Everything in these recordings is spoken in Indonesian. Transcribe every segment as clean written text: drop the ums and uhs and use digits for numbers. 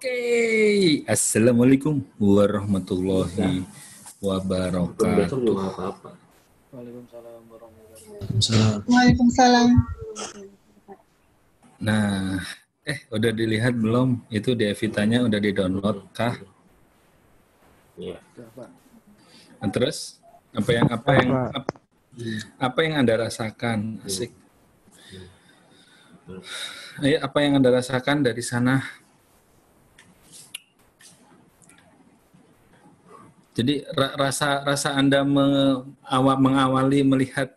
Oke. Assalamualaikum warahmatullahi wabarakatuh. Besok juga nggak apa-apa. Waalaikumsalam warahmatullahi wabarakatuh. Waalaikumsalam. Nah, udah dilihat belum? Itu di Evitanya udah di-download kah? Iya. Sudah, Pak. Nah, terus apa yang Anda rasakan? Asik. Ayo, apa yang Anda rasakan dari sana? Jadi rasa Anda mengawali melihat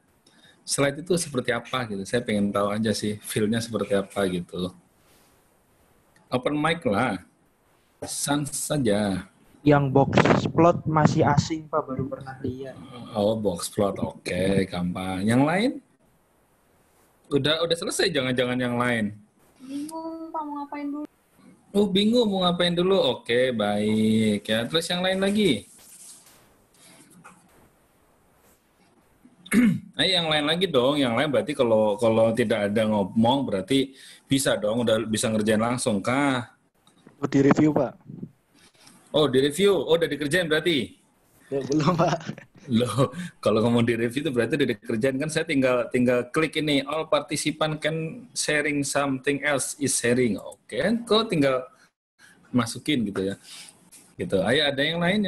slide itu seperti apa gitu. Saya pengen tahu aja sih feel-nya seperti apa gitu. Open mic lah. Sans saja. Yang box plot masih asing Pak, baru pernah lihat. Oh, box plot. Oke, gampang. Yang lain? Udah selesai jangan-jangan yang lain. Bingung Pak mau ngapain dulu. Oh, bingung mau ngapain dulu. Oke, baik ya. Terus yang lain lagi? Nah, yang lain lagi dong. Yang lain berarti kalau tidak ada ngomong berarti bisa dong, udah bisa ngerjain langsung kah? Oh, di review, Pak. Oh, di review. Oh, udah dikerjain berarti? Ya, belum, Pak. Loh, kalau ngomong di review itu berarti udah dikerjain kan. Saya tinggal klik ini, all participant can sharing something else is sharing. Oke, kok tinggal masukin gitu ya. Gitu. Ayo, ada yang lain?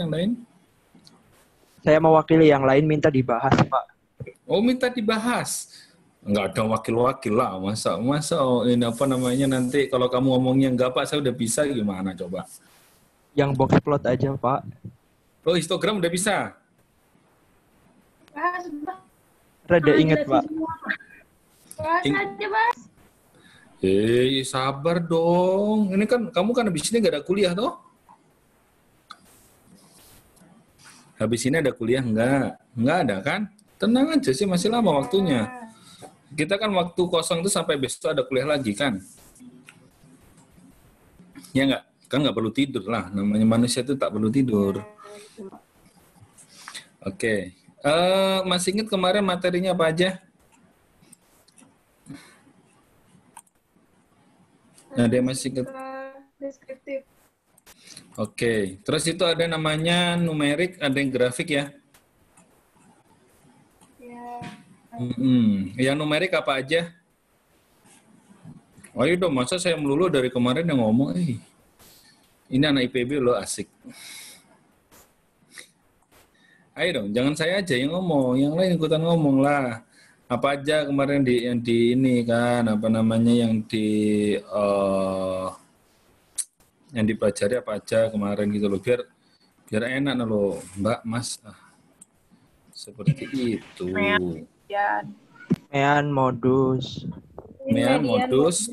Saya mewakili yang lain minta dibahas Pak. Oh, minta dibahas. Enggak ada wakil-wakil lah. Masa ini apa namanya nanti kalau kamu ngomongnya enggak Pak, saya udah bisa gimana coba? Yang box plot aja Pak. Oh, histogram udah bisa? Bahas, Rada inget Pak. Bahas aja, Mas. Sabar dong. Ini kan kamu kan habis ini nggak ada kuliah toh? Habis ini ada kuliah enggak? Enggak ada kan? Tenang aja sih, masih lama waktunya. Kita kan waktu kosong itu sampai besok ada kuliah lagi kan? Ya enggak? Kan nggak perlu tidur lah. Namanya manusia itu tak perlu tidur. Oke. Masih ingat kemarin materinya apa aja? Ada yang masih ingat? Deskriptif. Oke. Terus itu ada namanya numerik, ada yang grafik ya? Yang numerik apa aja? Ayo dong, masa saya melulu dari kemarin yang ngomong, ini anak IPB loh, asik. Ayo dong, jangan saya aja yang ngomong, yang lain ikutan ngomong lah. Apa aja kemarin yang di ini kan, apa namanya yang dipelajari apa aja kemarin gitu loh, biar enak loh, Mbak, Mas. Seperti itu. Mean modus.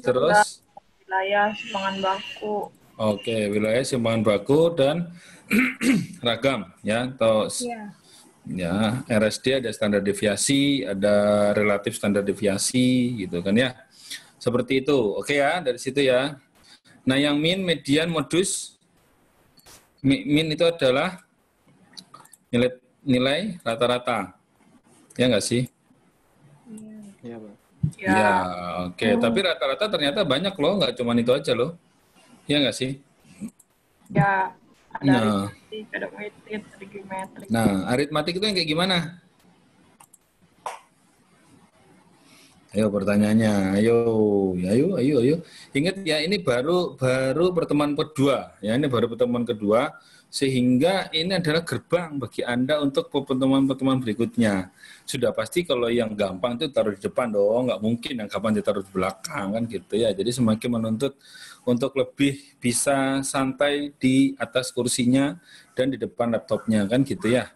Terus Wilayah simpangan baku. Oke, wilayah simpangan baku dan ragam ya atau ya RSD ada standar deviasi, ada relatif standar deviasi gitu kan ya. Seperti itu. Oke ya, dari situ ya. Nah, yang min, median, modus. Min itu adalah nilai rata-rata. Ya enggak sih? Iya, Pak. Ya, oke. Tapi rata-rata ternyata banyak loh, nggak cuma itu aja loh. Ya nggak sih? Ya, ada Nah. aritmatik, ada metrik, ada geometrik. Nah, aritmatik itu yang kayak gimana? Ayo pertanyaannya, ayo. Ingat ya, ini baru pertemuan kedua, ya ini baru pertemuan kedua, sehingga ini adalah gerbang bagi Anda untuk pertemuan-pertemuan berikutnya. Sudah pasti kalau yang gampang itu taruh di depan dong, nggak mungkin yang gampang ditaruh di belakang kan gitu ya. Jadi semakin menuntut untuk lebih bisa santai di atas kursinya dan di depan laptopnya kan gitu ya.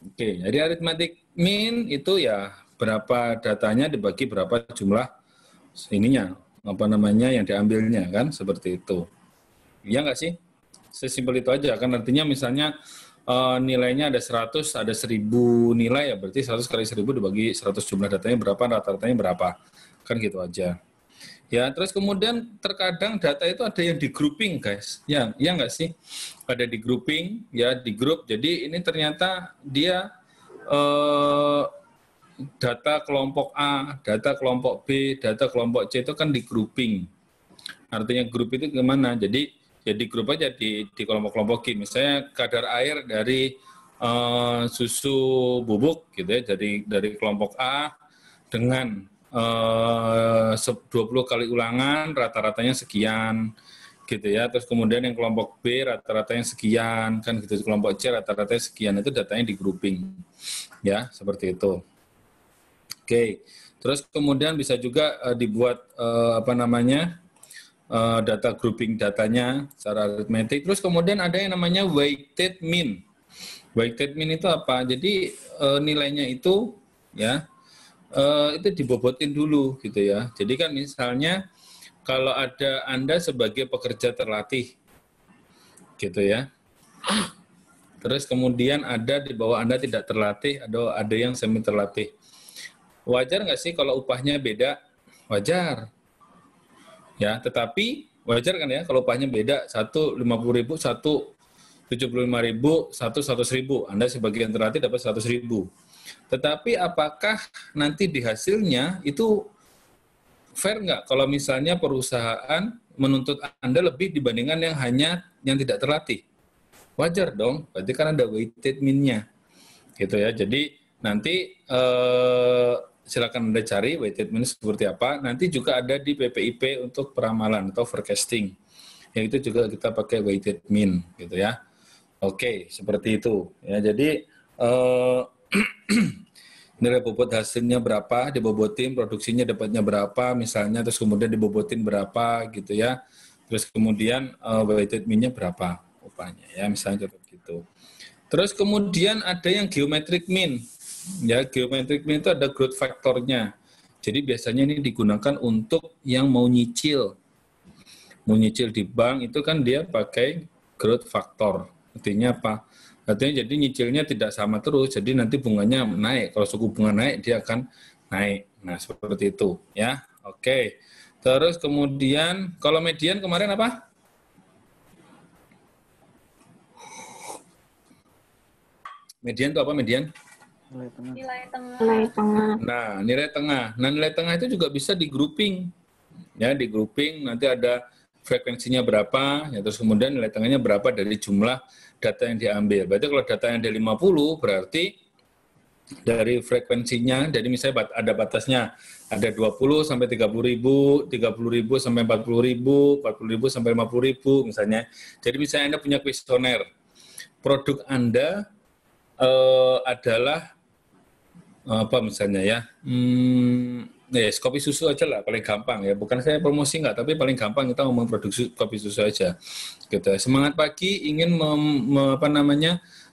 Oke, jadi aritmatik min itu ya berapa datanya dibagi berapa jumlah ininya, apa namanya yang diambilnya kan, seperti itu. Iya nggak sih? Sesimpel itu aja kan, artinya misalnya nilainya ada 100, ada 1000 nilai ya berarti 100 kali 1000 dibagi 100 jumlah datanya berapa, rata-ratanya berapa. Kan gitu aja. Ya, terus kemudian terkadang data itu ada yang di grouping, guys. Ya nggak sih? Ada di grouping, ya di grup. Jadi ini ternyata dia data kelompok A, data kelompok B, data kelompok C itu kan di grouping. Artinya grup itu gimana? Jadi ya di grup aja, di kelompok-kelompokin. Misalnya kadar air dari susu bubuk gitu ya, dari kelompok A dengan 20 kali ulangan rata-ratanya sekian gitu ya. Terus kemudian yang kelompok B rata-ratanya sekian kan gitu, kelompok C rata-ratanya sekian, itu datanya di grouping ya, seperti itu. Oke. Terus kemudian bisa juga dibuat data grouping datanya secara aritmetik. Terus kemudian ada yang namanya weighted mean. Weighted mean itu apa? Jadi nilainya itu ya itu dibobotin dulu gitu ya. Jadi kan misalnya kalau ada Anda sebagai pekerja terlatih gitu ya. Terus kemudian ada di bawah Anda tidak terlatih, ada yang semi terlatih. Wajar nggak sih kalau upahnya beda? Wajar. Ya, tetapi wajar kan ya kalau upahnya beda, satu 50.000, satu 75.000, satu 100.000. Anda sebagai yang terlatih dapat 100.000. Tetapi apakah nanti di hasilnya itu fair nggak kalau misalnya perusahaan menuntut Anda lebih dibandingkan yang tidak terlatih? Wajar dong, berarti kan ada weighted mean-nya. Gitu ya. Jadi nanti silakan Anda cari weighted mean seperti apa. Nanti juga ada di PPIP untuk peramalan atau forecasting. Yang itu juga kita pakai weighted mean gitu ya. Oke, seperti itu. Ya, jadi nilai bobot hasilnya berapa, dibobotin, produksinya dapatnya berapa misalnya, terus kemudian dibobotin berapa gitu ya. Terus kemudian weighted mean-nya berapa upahnya ya, misalnya seperti itu. Terus kemudian ada yang geometric mean. Ya, geometric mean itu ada growth faktornya. Jadi biasanya ini digunakan untuk yang mau nyicil. Mau nyicil di bank itu kan dia pakai growth factor. Artinya apa? Artinya jadi nyicilnya tidak sama terus. Jadi nanti bunganya naik. Kalau suku bunga naik, dia akan naik. Nah, seperti itu ya. Oke. Terus kemudian kalau median kemarin apa? Median itu apa median? Nilai tengah. Nah, nilai tengah. Nah, nilai tengah itu juga bisa di grouping. Ya, di grouping nanti ada frekuensinya berapa, ya, terus kemudian nilai tengahnya berapa dari jumlah data yang diambil. Berarti kalau data yang ada 50, berarti dari frekuensinya, jadi misalnya ada batasnya, ada 20 sampai 30.000, 30.000 sampai 40.000, 40.000 sampai 50.000 misalnya. Jadi misalnya Anda punya kuesioner, produk Anda adalah apa misalnya ya, kopi susu aja lah paling gampang ya. Bukan saya promosi nggak, tapi paling gampang kita ngomong produk kopi susu aja. Gitu. Semangat pagi ingin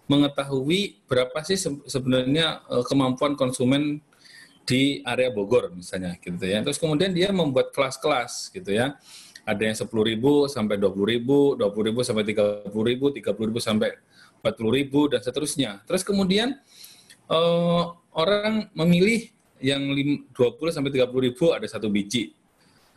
mengetahui berapa sih sebenarnya kemampuan konsumen di area Bogor misalnya, gitu ya. Terus kemudian dia membuat kelas-kelas, gitu ya. Ada yang 10.000 sampai 20.000, 20.000 sampai 30.000, 30.000 sampai 40.000 dan seterusnya. Terus kemudian orang memilih yang 20 sampai 30.000 ada 1 biji.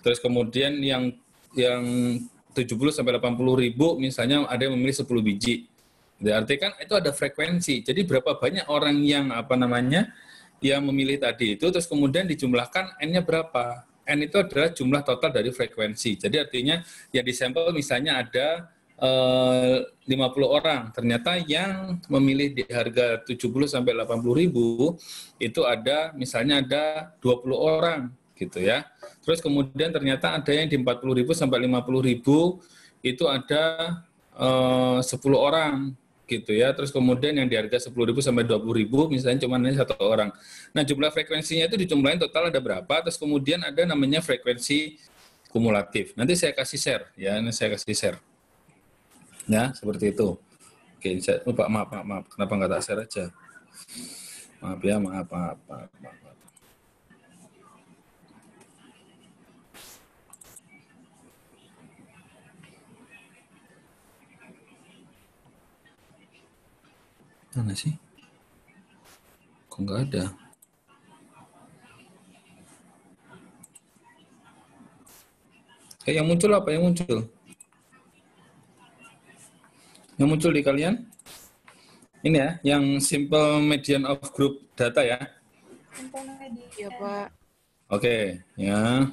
Terus kemudian yang 70 sampai 80.000 misalnya ada yang memilih 10 biji. Berarti kan itu ada frekuensi. Jadi berapa banyak orang yang yang memilih tadi itu, terus kemudian dijumlahkan N-nya berapa. N itu adalah jumlah total dari frekuensi. Jadi artinya yang disampel misalnya ada 50 orang, ternyata yang memilih di harga 70 sampai 80.000 itu ada misalnya ada 20 orang gitu ya. Terus kemudian ternyata ada yang di 40.000 sampai 50.000 itu ada 10 orang gitu ya. Terus kemudian yang di harga 10.000 sampai 20.000 misalnya cuma hanya 1 orang. Nah, jumlah frekuensinya itu dijumlahin total ada berapa, terus kemudian ada namanya frekuensi kumulatif. Nanti saya kasih share ya, ini saya kasih share. Ya, seperti itu. Oke, maaf. Kenapa nggak tak share aja? Maaf ya, maaf. Mana sih? Kok nggak ada? Yang muncul apa? Yang muncul di kalian? Ini ya, yang simple median of group data ya. Iya, Pak. Oke, ya.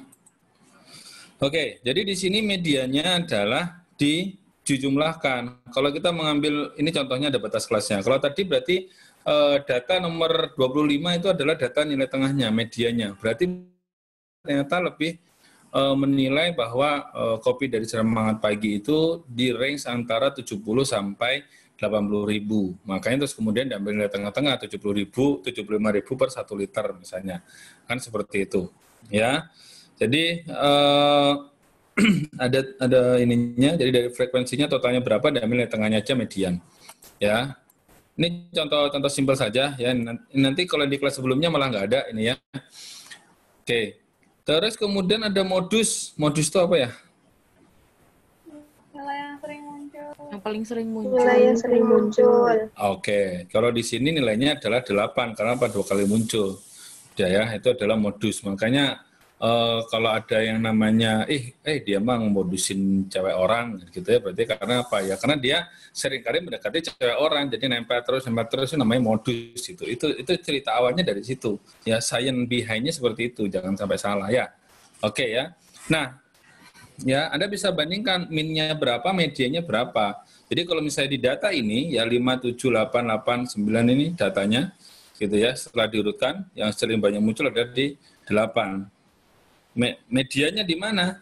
Oke, jadi di sini medianya adalah di dijumlahkan. Kalau kita mengambil, ini contohnya ada batas kelasnya. Kalau tadi berarti data nomor 25 itu adalah data nilai tengahnya, medianya. Berarti ternyata lebih menilai bahwa kopi dari Semangat Pagi itu di range antara 70 sampai 80.000. Makanya terus kemudian diambil nilai tengah-tengah 70.000, 75.000 per 1 liter misalnya. Kan seperti itu. Ya. Jadi ada ininya, jadi dari frekuensinya totalnya berapa, diambil nilai tengahnya aja median. Ya. Ini contoh simpel saja ya. Nanti kalau di kelas sebelumnya malah nggak ada ini ya. Oke. Terus kemudian ada modus. Modus itu apa ya? Nilai yang sering muncul. Yang paling sering muncul. Nilai yang sering muncul. Oke. Kalau di sini nilainya adalah 8 karena apa? 2 kali muncul. Ya, itu adalah modus. Makanya kalau ada yang namanya dia mah modusin cewek orang gitu ya, berarti karena apa ya? Karena dia seringkali mendekati cewek orang, jadi nempel terus itu namanya modus itu cerita awalnya dari situ. Ya, science behind-nya seperti itu, jangan sampai salah ya. Oke ya. Nah, ya Anda bisa bandingkan minnya berapa, medianya berapa. Jadi kalau misalnya di data ini ya 5, 7, 8, 8, 9 ini datanya gitu ya, setelah diurutkan yang sering banyak muncul ada di 8. Medianya di mana?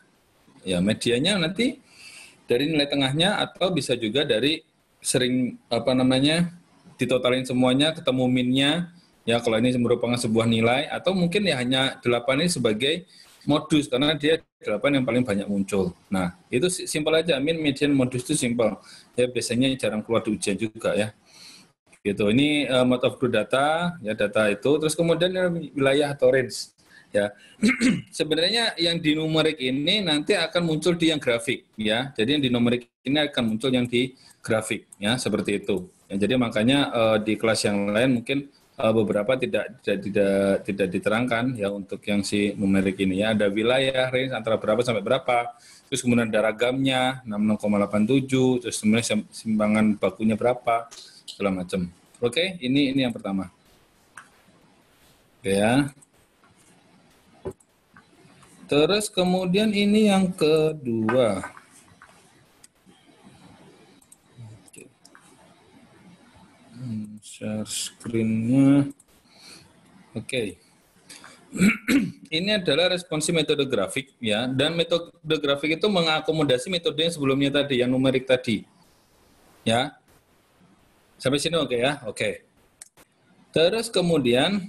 Ya, medianya nanti dari nilai tengahnya atau bisa juga dari sering ditotalin semuanya ketemu minnya. Ya, kalau ini merupakan sebuah nilai atau mungkin ya hanya 8 ini sebagai modus karena dia 8 yang paling banyak muncul. Nah, itu simpel aja, min, median, modus itu simpel. Ya, biasanya jarang keluar di ujian juga ya. Gitu. Ini mode of truth data, ya data itu. Terus kemudian wilayah atau range. Ya, sebenarnya yang di numerik ini nanti akan muncul di yang grafik, ya. Jadi yang di numerik ini akan muncul yang di grafik, ya, seperti itu. Ya, jadi makanya di kelas yang lain mungkin beberapa tidak diterangkan, ya, untuk yang si numerik ini, ya. Ada wilayah range antara berapa sampai berapa, terus kemudian ada ragamnya 66,87, terus kemudian simbangan bakunya berapa, segala macam. Oke, ini yang pertama. Oke, ya. Terus kemudian ini yang kedua. Share screen-nya. Oke. Ini adalah responsi metode grafik ya, dan metode grafik itu mengakomodasi metode yang sebelumnya tadi, yang numerik tadi. Ya. Sampai sini oke ya? Oke. Terus kemudian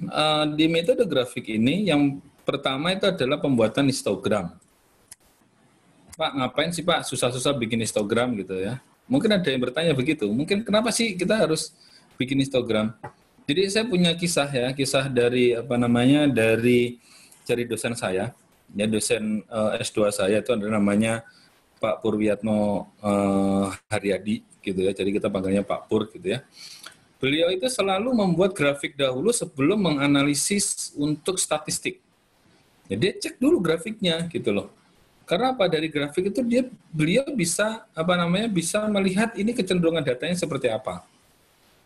di metode grafik ini yang pertama itu adalah pembuatan histogram. Pak, ngapain sih Pak susah-susah bikin histogram gitu ya? Mungkin ada yang bertanya begitu. Mungkin kenapa sih kita harus bikin histogram? Jadi saya punya kisah ya, kisah dari dari dosen saya, ya dosen S2 saya itu adalah namanya Pak Purwiyatno Haryadi gitu ya. Jadi kita panggilnya Pak Pur gitu ya. Beliau itu selalu membuat grafik dahulu sebelum menganalisis untuk statistik. Ya, dia cek dulu grafiknya gitu loh. Karena apa, dari grafik itu beliau bisa bisa melihat ini kecenderungan datanya seperti apa.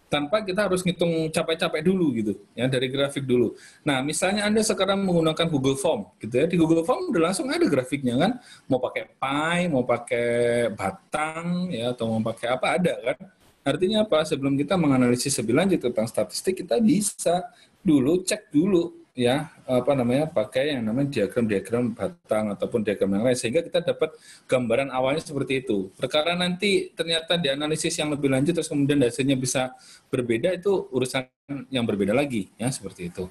Tanpa kita harus ngitung capek-capek dulu gitu ya, dari grafik dulu. Nah, misalnya Anda sekarang menggunakan Google Form gitu ya. Di Google Form udah langsung ada grafiknya kan. Mau pakai pie, mau pakai batang ya, atau mau pakai apa ada kan. Artinya apa? Sebelum kita menganalisis lebih lanjut tentang statistik, kita bisa dulu cek dulu ya, pakai yang namanya diagram batang ataupun diagram yang lain, sehingga kita dapat gambaran awalnya seperti itu. Perkara nanti ternyata dianalisis yang lebih lanjut terus kemudian hasilnya bisa berbeda, itu urusan yang berbeda lagi ya, seperti itu.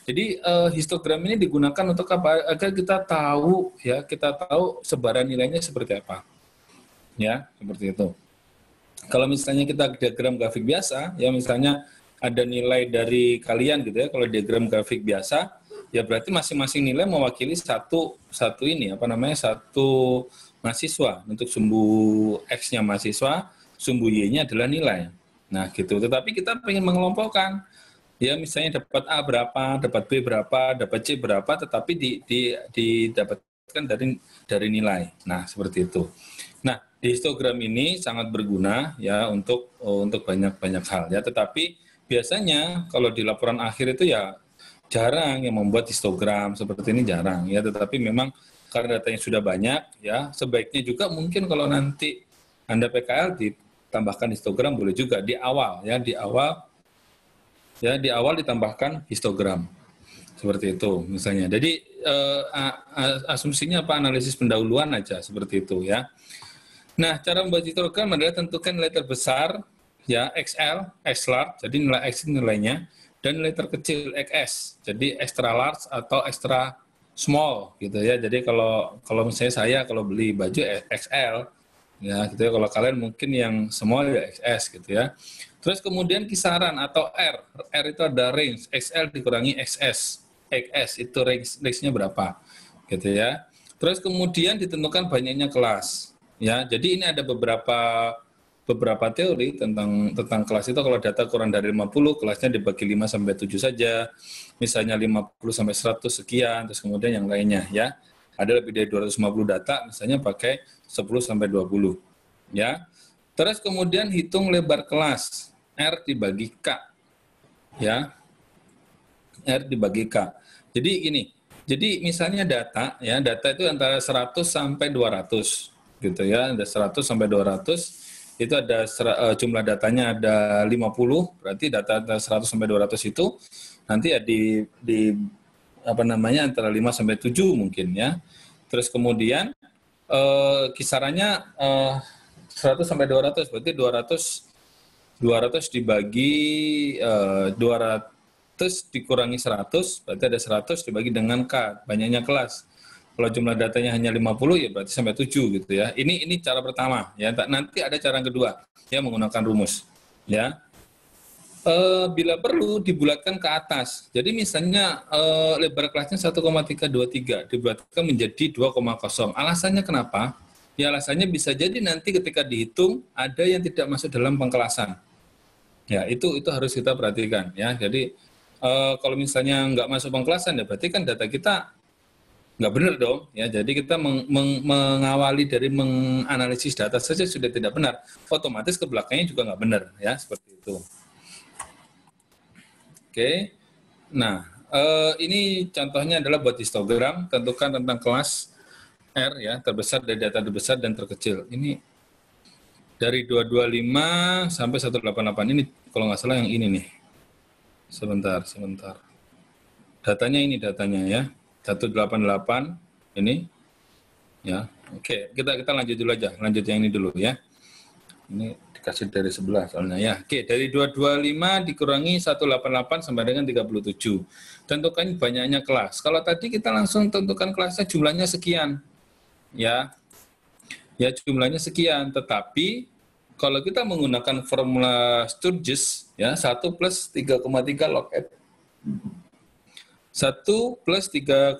Jadi histogram ini digunakan untuk apa? Agar kita tahu sebaran nilainya seperti apa. Ya, seperti itu. Kalau misalnya kita diagram grafik biasa, ya misalnya ada nilai dari kalian gitu ya, kalau diagram grafik biasa, ya berarti masing-masing nilai mewakili satu mahasiswa. Untuk sumbu X-nya mahasiswa, sumbu Y-nya adalah nilai. Nah gitu, tetapi kita ingin mengelompokkan, ya misalnya dapat A berapa, dapat B berapa, dapat C berapa, tetapi didapatkan dari nilai. Nah seperti itu. Nah, di histogram ini sangat berguna ya untuk banyak hal ya, tetapi biasanya kalau di laporan akhir itu ya jarang yang membuat histogram seperti ini, jarang ya, tetapi memang karena datanya sudah banyak ya, sebaiknya juga mungkin kalau nanti Anda PKL ditambahkan histogram boleh juga di awal ya, di awal ditambahkan histogram. Seperti itu misalnya. Jadi asumsinya apa, analisis pendahuluan aja seperti itu ya. Nah, cara membuat histogram adalah tentukan nilai terbesar ya XL, X large, jadi nilai X nilainya, dan nilai terkecil XS, jadi extra large atau extra small gitu ya. Jadi kalau misalnya saya kalau beli baju XL ya gitu ya, kalau kalian mungkin yang small ya XS gitu ya. Terus kemudian kisaran atau R itu ada range, XL dikurangi XS, XS itu range-nya berapa gitu ya. Terus kemudian ditentukan banyaknya kelas ya. Jadi ini ada beberapa teori tentang kelas itu. Kalau data kurang dari 50, kelasnya dibagi 5 sampai 7 saja. Misalnya 50 sampai 100 sekian, terus kemudian yang lainnya ya. Ada lebih dari 250 data, misalnya pakai 10 sampai 20 ya. Terus kemudian hitung lebar kelas, R dibagi K ya. R dibagi K. Jadi gini, jadi misalnya data itu antara 100 sampai 200 gitu ya. Ada 100 sampai 200, itu ada jumlah datanya ada 50, berarti data 100 sampai 200 itu nanti ya di antara 5 sampai 7 mungkin ya. Terus kemudian kisarannya 100 sampai 200, berarti 200 dibagi 200 dikurangi 100, berarti ada 100 dibagi dengan K, banyaknya kelas. Kalau jumlah datanya hanya 50 ya berarti sampai 7 gitu ya. Ini cara pertama ya. Nanti ada cara kedua ya, menggunakan rumus ya. Bila perlu dibulatkan ke atas. Jadi misalnya lebar kelasnya 1,323 dibulatkan menjadi 2,0. Alasannya kenapa? Ya alasannya bisa jadi nanti ketika dihitung ada yang tidak masuk dalam pengkelasan. Ya itu harus kita perhatikan ya. Jadi kalau misalnya nggak masuk pengkelasan ya berarti kan data kita nggak benar dong ya. Jadi kita mengawali dari menganalisis data saja sudah tidak benar, otomatis ke belakangnya juga nggak benar ya, seperti itu. Oke, nah ini contohnya adalah buat histogram, tentukan tentang kelas R ya, terbesar dari data terbesar dan terkecil. Ini dari 225 sampai 188, ini kalau nggak salah yang ini nih. Sebentar. Datanya ya. 188 ini ya. Oke, kita lanjut dulu aja. Lanjut yang ini dulu ya. Ini dikasih dari sebelah soalnya ya. Oke, dari 225 dikurangi 188 sama dengan 37. Tentukan banyaknya kelas. Kalau tadi kita langsung tentukan kelasnya jumlahnya sekian. Ya. Ya, jumlahnya sekian, tetapi kalau kita menggunakan formula Sturges ya, 1 plus 3,3 log N. 1 plus 3,33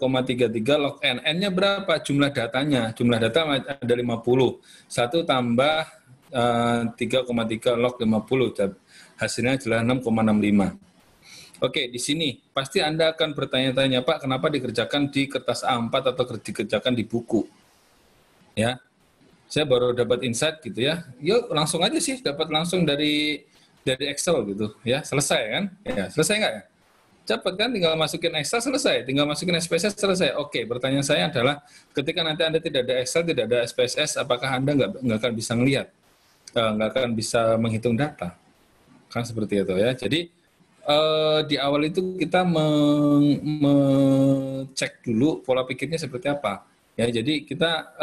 log N. N-nya berapa? Jumlah datanya. Jumlah data ada 50. 1 tambah 3,3 log 50. Hasilnya adalah 6,65. Oke, di sini pasti Anda akan bertanya-tanya, Pak, kenapa dikerjakan di kertas A4 atau dikerjakan di buku? Ya. Saya baru dapat insight gitu ya. Yuk langsung aja sih, dapat langsung dari Excel gitu ya. Selesai kan? Ya, selesai nggak ya? Cepat kan, tinggal masukin Excel selesai, tinggal masukin SPSS selesai. Oke, pertanyaan saya adalah ketika nanti Anda tidak ada Excel, tidak ada SPSS, apakah Anda nggak akan bisa melihat, nggak akan bisa menghitung data? Kan seperti itu ya. Jadi di awal itu kita mengecek dulu pola pikirnya seperti apa. Ya, jadi kita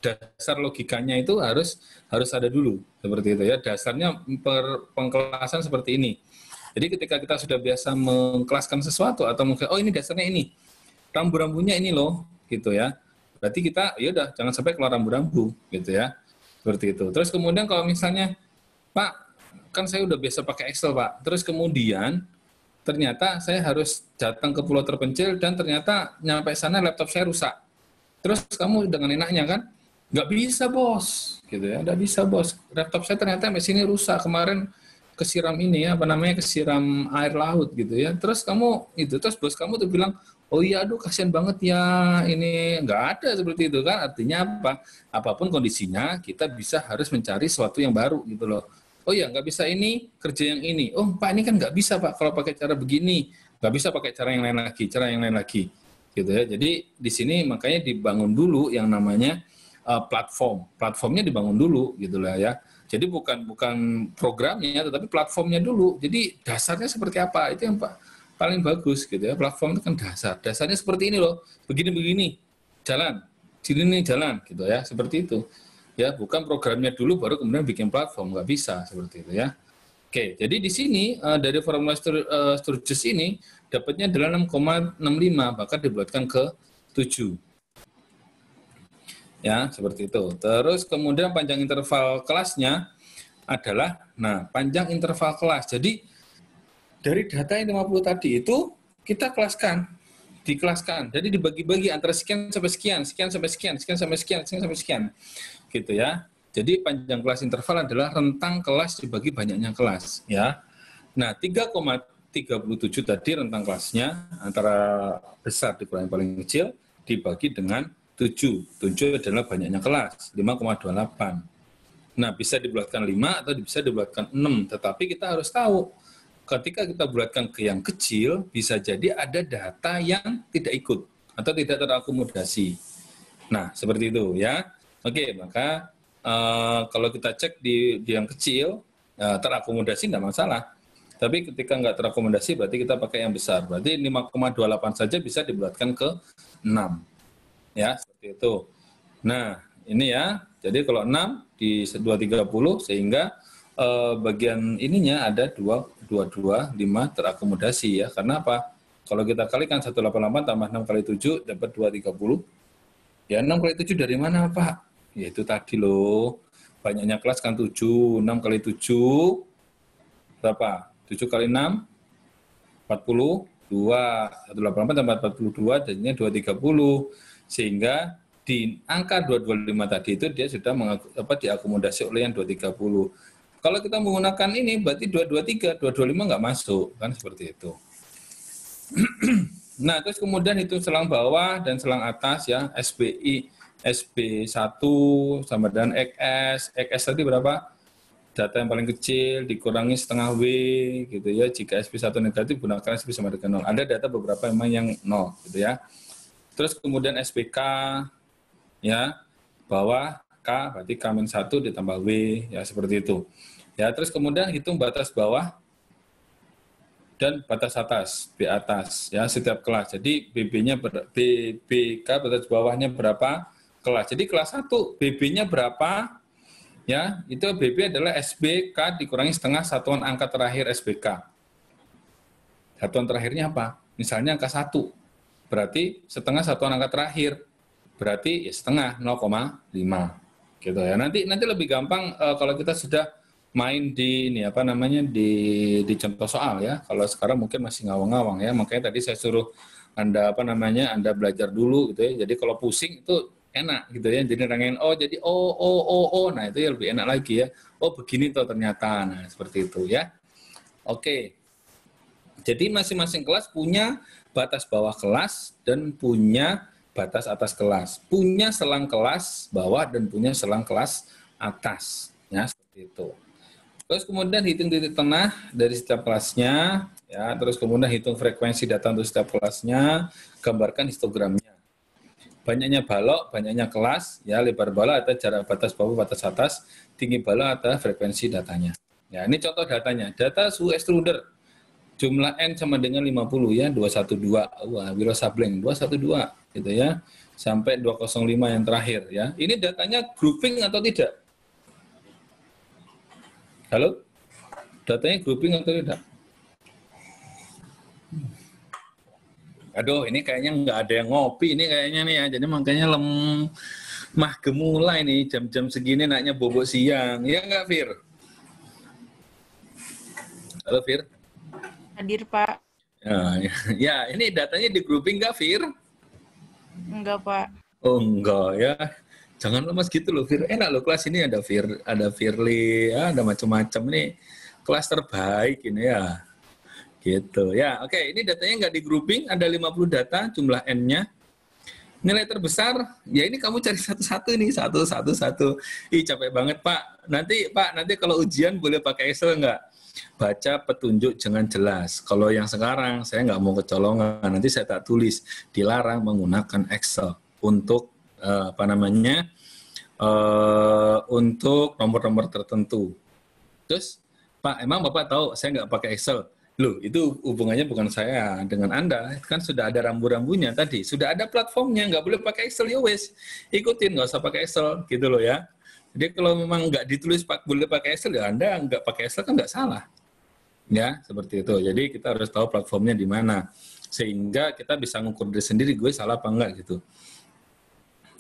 dasar logikanya itu harus ada dulu seperti itu ya. Dasarnya pengkelasan seperti ini. Jadi ketika kita sudah biasa mengkelaskan sesuatu atau mungkin ini dasarnya ini, rambu-rambunya ini loh gitu ya. Berarti kita ya udah jangan sampai keluar rambu-rambu gitu ya. Seperti itu. Terus kemudian kalau misalnya Pak, kan saya udah biasa pakai Excel Pak. Terus kemudian ternyata saya harus datang ke pulau terpencil dan ternyata nyampe sana laptop saya rusak. Terus kamu dengan enaknya kan? Nggak bisa bos, gitu ya. Nggak bisa bos. Laptop saya ternyata sampai sini rusak. Kemarin kesiram ini ya, kesiram air laut gitu ya. Terus terus bos kamu tuh bilang, oh iya aduh kasihan banget ya, ini nggak ada seperti itu kan. Artinya apa? Apapun kondisinya, kita harus mencari sesuatu yang baru gitu loh. Oh iya nggak bisa ini, kerja yang ini. Oh Pak ini kan nggak bisa Pak, kalau pakai cara begini. Nggak bisa pakai cara yang lain lagi, gitu ya. Jadi di sini makanya dibangun dulu yang namanya platformnya dibangun dulu gitu lah ya. Jadi bukan programnya, tetapi platformnya dulu. Jadi dasarnya seperti apa, itu yang paling bagus gitu ya. Platform itu kan dasarnya seperti ini loh, begini jalan, sini nih jalan gitu ya, seperti itu ya. Bukan programnya dulu baru kemudian bikin platform, nggak bisa seperti itu ya. Oke, jadi di sini dari formula Sturges ini dapatnya adalah 6,65, maka dibulatkan ke 7. Ya, seperti itu. Terus kemudian panjang interval kelasnya adalah, panjang interval kelas. Jadi dari data yang 50 tadi itu kita dikelaskan. Jadi dibagi-bagi antara sekian sampai sekian, sekian sampai sekian, sekian sampai sekian, sekian sampai sekian. Gitu ya. Jadi panjang kelas interval adalah rentang kelas dibagi banyaknya kelas, ya. Nah, 3,37 tadi rentang kelasnya antara besar dikurangi paling kecil dibagi dengan 7 adalah banyaknya kelas, 5,28. Nah, bisa dibulatkan 5 atau bisa dibulatkan 6, tetapi kita harus tahu, ketika kita bulatkan ke yang kecil, bisa jadi ada data yang tidak ikut atau tidak terakomodasi. Nah, seperti itu ya. Oke, maka kalau kita cek di yang kecil, terakomodasi tidak masalah. Tapi ketika nggak terakomodasi, berarti kita pakai yang besar. Berarti 5,28 saja bisa dibulatkan ke 6. Ya, seperti itu. Nah, ini ya. Jadi kalau 6 di 230 sehingga bagian ininya ada 225 terakomodasi ya. Karena apa? Kalau kita kalikan 188 tambah 6 kali 7 dapat 230. Ya, 6 kali 7 dari mana, Pak? Ya itu tadi loh. Banyaknya kelas kan 7, 6 kali 7 berapa? 7 kali 6 42. 188 tambah 42 jadinya 230. Sehingga di angka 225 tadi itu dia sudah diakomodasi oleh yang 230. Kalau kita menggunakan ini berarti 223, 225 nggak masuk, kan seperti itu. Nah, terus kemudian itu selang bawah dan selang atas ya, SBI, SB1 sama dengan XS tadi berapa? Data yang paling kecil dikurangi setengah W gitu ya. Jika SB1 negatif gunakan SB sama dengan 0. Ada data beberapa memang yang 0 gitu ya. Terus kemudian SPK, ya, bawah K, berarti K-1 ditambah W, ya seperti itu. Ya, terus kemudian hitung batas bawah dan batas atas, B atas, ya, setiap kelas. Jadi BB-nya, BBK batas bawahnya berapa kelas. Jadi kelas 1, BB-nya berapa, ya, itu BB adalah SBK dikurangi setengah satuan angka terakhir SBK. Satuan terakhirnya apa? Misalnya angka 1. Berarti setengah satuan angka terakhir, berarti ya setengah 0,5 gitu ya. Nanti lebih gampang kalau kita sudah main di ini apa namanya di contoh soal ya. Kalau sekarang mungkin masih ngawang-ngawang ya. Makanya tadi saya suruh Anda Anda belajar dulu gitu ya. Jadi kalau pusing itu enak gitu ya. Jadi rangin jadi nah itu ya lebih enak lagi ya. Oh begini tuh ternyata. Nah seperti itu ya. Oke. Jadi masing-masing kelas punya batas bawah kelas dan punya batas atas kelas. Punya selang kelas bawah dan punya selang kelas atas. Ya, seperti itu. Terus kemudian hitung titik tengah dari setiap kelasnya. Ya, terus kemudian hitung frekuensi data untuk setiap kelasnya. Gambarkan histogramnya. Banyaknya balok, banyaknya kelas. Ya, lebar balok atau jarak batas bawah, batas atas. Tinggi balok atau frekuensi datanya. Ya, ini contoh datanya. Data suhu extruder. Jumlah N sama dengan 50 ya, 212. Wah, Wiro Sableng 212 gitu ya. Sampai 205 yang terakhir ya. Ini datanya grouping atau tidak? Halo? Datanya grouping atau tidak? Aduh, ini kayaknya nggak ada yang ngopi ini kayaknya nih ya. Jadi makanya lemah gemulai nih jam-jam segini naknya bobok siang. Ya nggak, Fir? Halo, Fir? Hadir, Pak. Ya, ini datanya di grouping nggak, Fir? Enggak, Pak. Oh, enggak ya. Jangan lemas gitu loh, Fir. Enak loh kelas ini ada Firly, ya, ada macam-macam nih. Kelas terbaik ini ya. Gitu. Ya, oke. Ini datanya nggak di grouping, ada 50 data, jumlah N-nya. Nilai terbesar, ya ini kamu cari satu-satu nih, satu. Ih, capek banget, Pak. Nanti kalau ujian boleh pakai Excel nggak? Baca petunjuk jangan jelas. Kalau yang sekarang saya nggak mau kecolongan, nanti saya tak tulis dilarang menggunakan Excel untuk untuk nomor-nomor tertentu. Terus, Pak, emang Bapak tahu saya nggak pakai Excel? Loh, itu hubungannya bukan saya dengan Anda. Kan sudah ada rambu-rambunya tadi. Sudah ada platformnya, nggak boleh pakai Excel, ya wes. Ikutin, nggak usah pakai Excel, gitu loh ya. Jadi kalau memang nggak ditulis boleh pakai Excel, ya Anda nggak pakai Excel kan nggak salah. Ya, seperti itu. Jadi kita harus tahu platformnya di mana. Sehingga kita bisa ngukur diri sendiri, gue salah apa enggak gitu.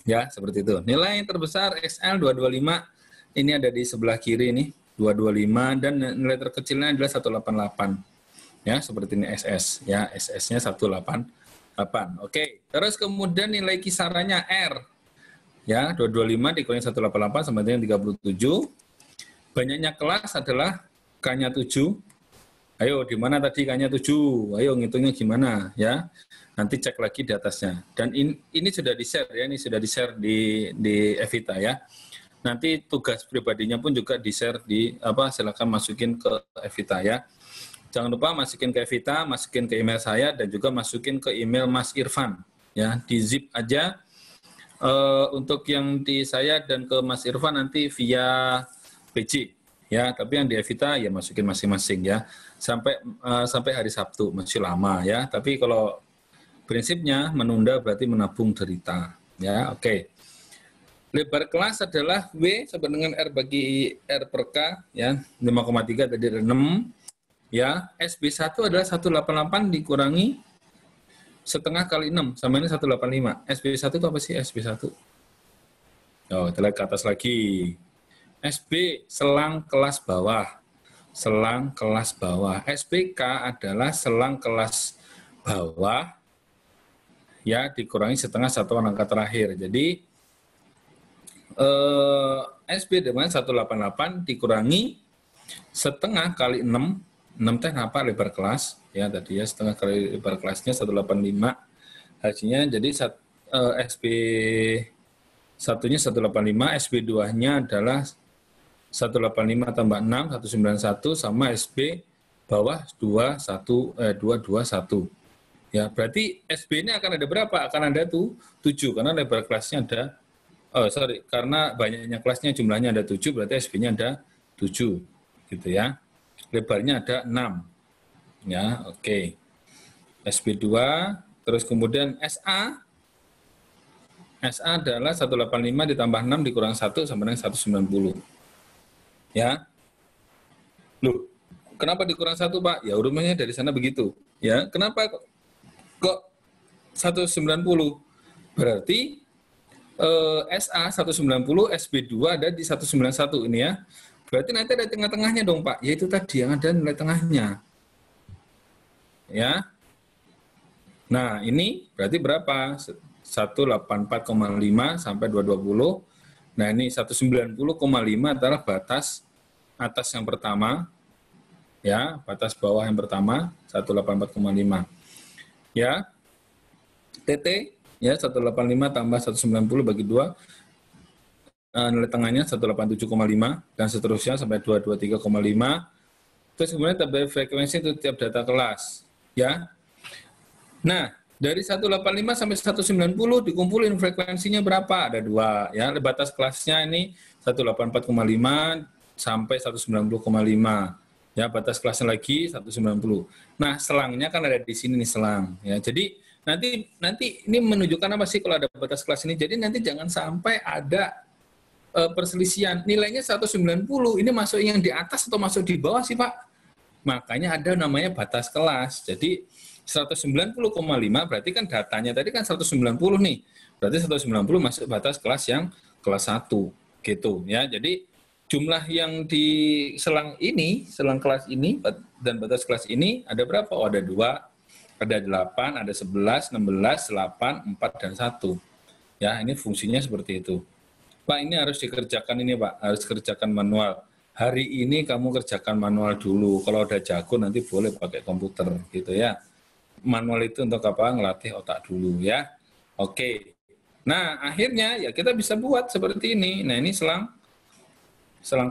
Ya, seperti itu. Nilai yang terbesar XL 225, ini ada di sebelah kiri nih, 225, dan nilai terkecilnya adalah 188. Ya, seperti ini SS, ya, SS-nya 188. Oke, terus kemudian nilai kisarannya R. Ya, 225 dikurangi 188 sama dengan 37. Banyaknya kelas adalah K-nya 7. Ayo, di mana tadi K-nya 7? Ayo, ngitungnya gimana, ya. Nanti cek lagi di atasnya. Dan ini sudah di-share ya, ini sudah di-share di Evita ya. Nanti tugas pribadinya pun juga di-share silakan masukin ke Evita ya. Jangan lupa masukin ke Evita, masukin ke email saya, dan juga masukin ke email Mas Irfan. Ya, di zip aja. Untuk yang di saya dan ke Mas Irfan nanti via PJ. Ya, tapi yang di Evita ya masukin masing-masing ya. Sampai hari Sabtu, masih lama ya. Tapi kalau prinsipnya menunda berarti menabung derita. Ya, oke. Lebar kelas adalah W sama dengan R bagi R per K ya. 5,3 tadi ada 6. Ya, SB1 adalah 188 dikurangi setengah kali 6, sama ini 185. SB1 itu apa sih SB1? Oh, kita lihat ke atas lagi. SB, selang kelas bawah. Selang kelas bawah. SBK adalah selang kelas bawah, ya, dikurangi setengah satuan angka terakhir. Jadi, SB dengan 188 dikurangi setengah kali 6. 6 teh apa lebar kelas ya tadi ya, setengah kali lebar kelasnya 185, hasilnya jadi SB satunya 185, SB 2-nya adalah 185 tambah 6 191 sama SB bawah 221 ya, berarti SB ini akan ada berapa? Akan ada tuh 7 karena lebar kelasnya ada karena banyaknya kelasnya jumlahnya ada 7, berarti SB-nya ada 7 gitu ya. Lebarnya ada 6. Ya, oke. SB2, terus kemudian SA. SA adalah 185 ditambah 6 dikurang 1 sama dengan 190. Ya. Loh, kenapa dikurang 1, Pak? Ya, urutnya dari sana begitu. Ya, kenapa kok 190? Berarti SA 190, SB2 ada di 191 ini ya. Berarti nanti ada tengah-tengahnya dong, Pak. Yaitu tadi yang ada nilai tengahnya. Ya. Nah, ini berarti berapa? 184,5 sampai 220. Nah, ini 190,5 adalah batas atas yang pertama. Ya, batas bawah yang pertama 184,5. Ya. TT ya 185 tambah 190 bagi 2. Nilai tengahnya 187,5 dan seterusnya sampai 223,5. Terus kemudian tabel frekuensi itu tiap data kelas, ya. Nah, dari 185 sampai 190 dikumpulin frekuensinya berapa? Ada 2, ya. Batas kelasnya ini 184,5 sampai 190,5. Ya, batas kelasnya lagi 190. Nah, selangnya kan ada di sini nih selang, ya. Jadi nanti ini menunjukkan apa sih kalau ada batas kelas ini? Jadi nanti jangan sampai ada perselisihan nilainya 190, ini masuk yang di atas atau masuk di bawah sih, Pak? Makanya ada namanya batas kelas. Jadi 190,5 berarti kan datanya tadi kan 190 nih. Berarti 190 masuk batas kelas yang kelas 1 gitu ya. Jadi jumlah yang di selang ini, selang kelas ini dan batas kelas ini ada berapa? Oh, ada 2, ada 8, ada 11, 16, 8, 4 dan 1. Ya, ini fungsinya seperti itu. Pak, ini harus dikerjakan ini, Pak. Harus kerjakan manual. Hari ini kamu kerjakan manual dulu. Kalau udah jago nanti boleh pakai komputer gitu ya. Manual itu untuk apa? Ngelatih otak dulu ya. Oke. Nah, akhirnya ya kita bisa buat seperti ini. Nah, ini selang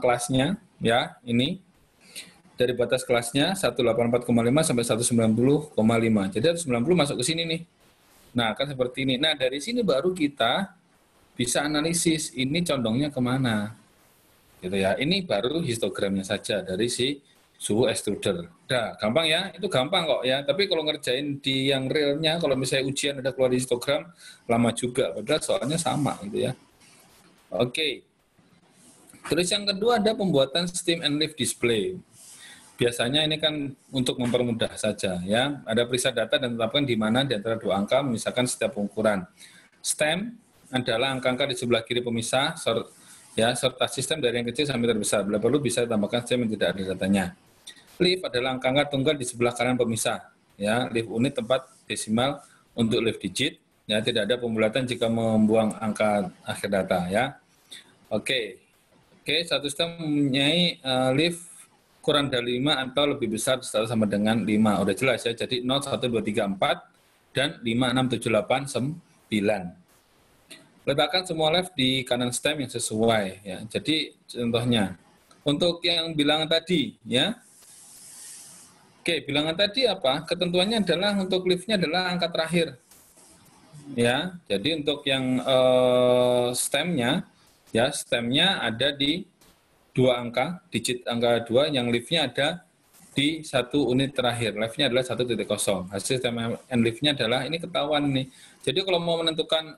kelasnya ya, ini. Dari batas kelasnya 184,5 sampai 190,5. Jadi 190 masuk ke sini nih. Nah, kan seperti ini. Nah, dari sini baru kita bisa analisis ini condongnya kemana, gitu ya. Ini baru histogramnya saja dari si suhu extruder. Nah, gampang ya, itu gampang kok ya. Tapi kalau ngerjain di yang realnya, kalau misalnya ujian ada keluar histogram, lama juga. Padahal soalnya sama gitu ya. Oke. Terus yang kedua ada pembuatan steam and lift display. Biasanya ini kan untuk mempermudah saja ya. Ada preset data dan tetapkan di mana di antara dua angka memisahkan setiap ukuran. Stem adalah angka-angka di sebelah kiri pemisah ya, serta sistem dari yang kecil sampai terbesar. Bila perlu bisa ditambahkan stem yang tidak ada datanya. Lift adalah angka-angka tunggal di sebelah kanan pemisah. Ya, lift unit tempat desimal untuk lift digit. Ya, tidak ada pembulatan jika membuang angka akhir data ya. Oke, satu stem mempunyai lift kurang dari 5 atau lebih besar sama dengan 5. Udah jelas ya. Jadi 0, 1, 2, 3, 4 dan 5, 6, 7, 8, 9. Letakkan semua left di kanan stem yang sesuai ya. Jadi contohnya untuk yang bilangan tadi ya. Oke, bilangan tadi apa? Ketentuannya adalah untuk liftnya adalah angka terakhir. Ya, jadi untuk yang stemnya, ya stemnya ada di 2 angka, digit angka 2, yang liftnya ada di 1 unit terakhir. Liftnya adalah 1.0. Hasil stem and liftnya adalah, ini ketahuan nih. Jadi kalau mau menentukan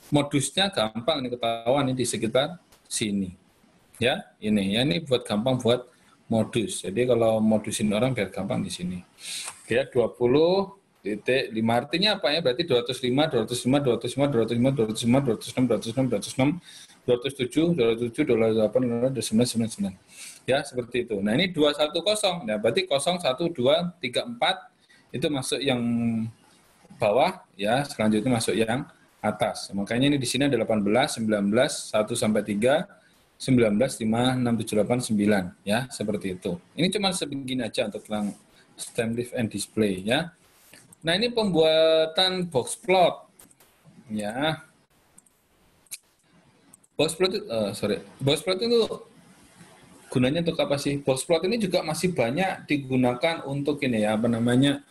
modusnya gampang, ini ketahuan ini di sekitar sini. Ya, ini buat gampang buat modus. Jadi kalau modusin orang biar gampang di sini. Ya, 20.5 artinya apa ya? Berarti 205, 205, 205, 205, 205, 206, 206, 206, 207, 207, 208, 209, 99. Ya, seperti itu. Nah, ini 210. Nah, berarti 0, 1, 2, 3, 4 itu masuk yang bawah ya, selanjutnya masuk yang atas. Makanya ini di sini ada 18, 19, 1 sampai 3, 19, 5, 6, 7, 8, 9 ya, seperti itu. Ini cuma sebegini aja untuk tentang stem lift and display ya. Nah, ini pembuatan box plot ya. Box plot itu gunanya untuk apa sih? Box plot ini juga masih banyak digunakan untuk ini ya, apa namanya?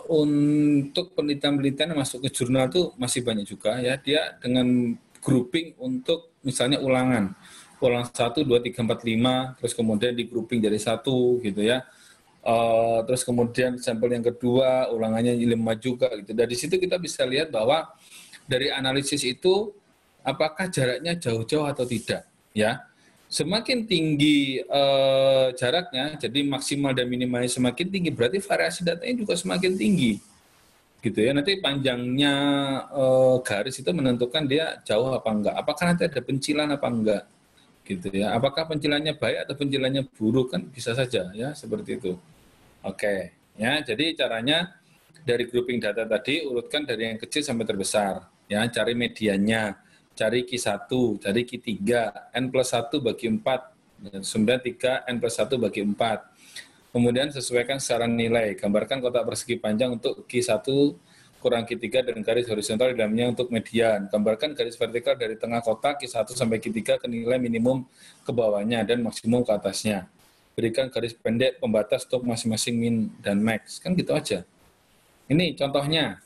Untuk penelitian-penelitian yang masuk ke jurnal itu masih banyak juga ya. Dia dengan grouping untuk misalnya ulang 1, 2, 3, 4, 5, terus kemudian di grouping jadi 1 gitu ya. Terus kemudian sampel yang kedua ulangannya 5 juga gitu. Dari situ kita bisa lihat bahwa dari analisis itu apakah jaraknya jauh-jauh atau tidak ya. Semakin tinggi jaraknya, jadi maksimal dan minimalnya semakin tinggi, berarti variasi datanya juga semakin tinggi gitu ya. Nanti panjangnya garis itu menentukan dia jauh apa enggak, apakah nanti ada pencilan apa enggak gitu ya, apakah pencilannya baik atau pencilannya buruk, kan bisa saja ya, seperti itu. Oke ya, jadi caranya dari grouping data tadi urutkan dari yang kecil sampai terbesar ya, cari mediannya, cari Q1, cari Q3, N plus 1 bagi 4, 93 N plus 1 bagi 4. Kemudian sesuaikan secara nilai, gambarkan kotak persegi panjang untuk Q1 kurang Q3 dan garis horizontal di dalamnya untuk median. Gambarkan garis vertikal dari tengah kotak Q1 sampai Q3 ke nilai minimum ke bawahnya dan maksimum ke atasnya. Berikan garis pendek pembatas untuk masing-masing min dan max. Kan gitu aja. Ini contohnya.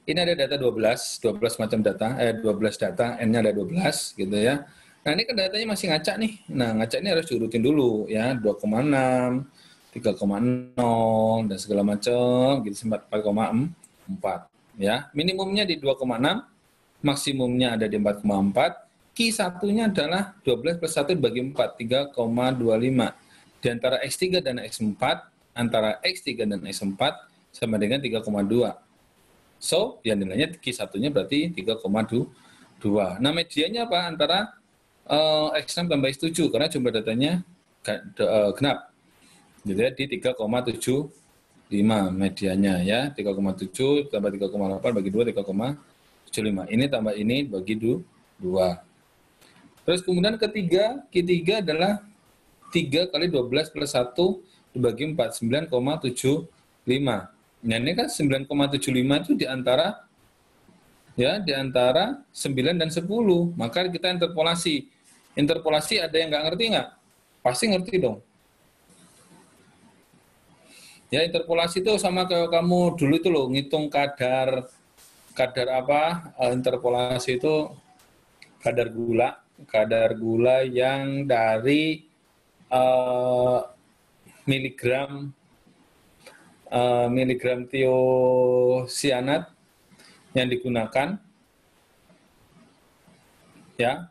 Ini ada data 12 macam data, 12 data, N-nya ada 12 gitu ya. Nah, ini kan datanya masih ngacak nih. Nah, ngacak ini harus diurutin dulu ya, 2,6, 3,0 dan segala macam gitu, 4,4 ya. Minimumnya di 2,6, maksimumnya ada di 4,4. Q1-nya adalah 12 plus 1 dibagi 4, 3,25. Di antara X3 dan X4, antara X3 dan X4 sama dengan 3,2. So, yang nilainya Q1-nya berarti 3,2. Nah, medianya apa? Antara X6 tambah X7, karena jumlah datanya genap. Gitu ya, di 3,75 medianya ya. 3,7 tambah 3,8 bagi 2, 3,75. Ini tambah ini bagi 2. Terus kemudian Q3 adalah 3 kali 12 plus 1 dibagi 4, 9,75. Nah, ini kan 9,75 itu di antara 9 dan 10. Maka kita interpolasi. Interpolasi ada yang nggak ngerti nggak? Pasti ngerti dong. Ya, interpolasi itu sama kayak kamu dulu itu loh, ngitung kadar kadar apa? Interpolasi itu kadar gula yang dari miligram tiosianat yang digunakan, ya,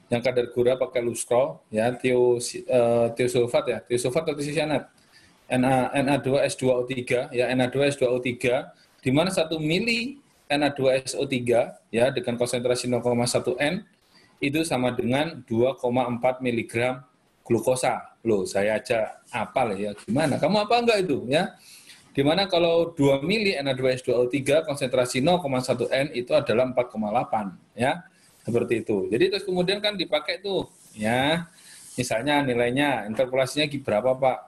yang kadar gula pakai lustro, ya, tiosulfat ya, tiosulfat atau tiosianat, Na2S2O3, ya, Na2S2O3, di mana 1 mili Na2SO3 ya dengan konsentrasi 0,1 N itu sama dengan 2,4 mg glukosa. Loh, saya aja apal ya. Gimana? Kamu apa enggak itu ya? Dimana kalau 2 mili Na2S2O3 konsentrasi 0,1 N itu adalah 4,8 ya. Seperti itu. Jadi terus kemudian kan dipakai tuh ya. Misalnya nilainya interpolasinya berapa, Pak?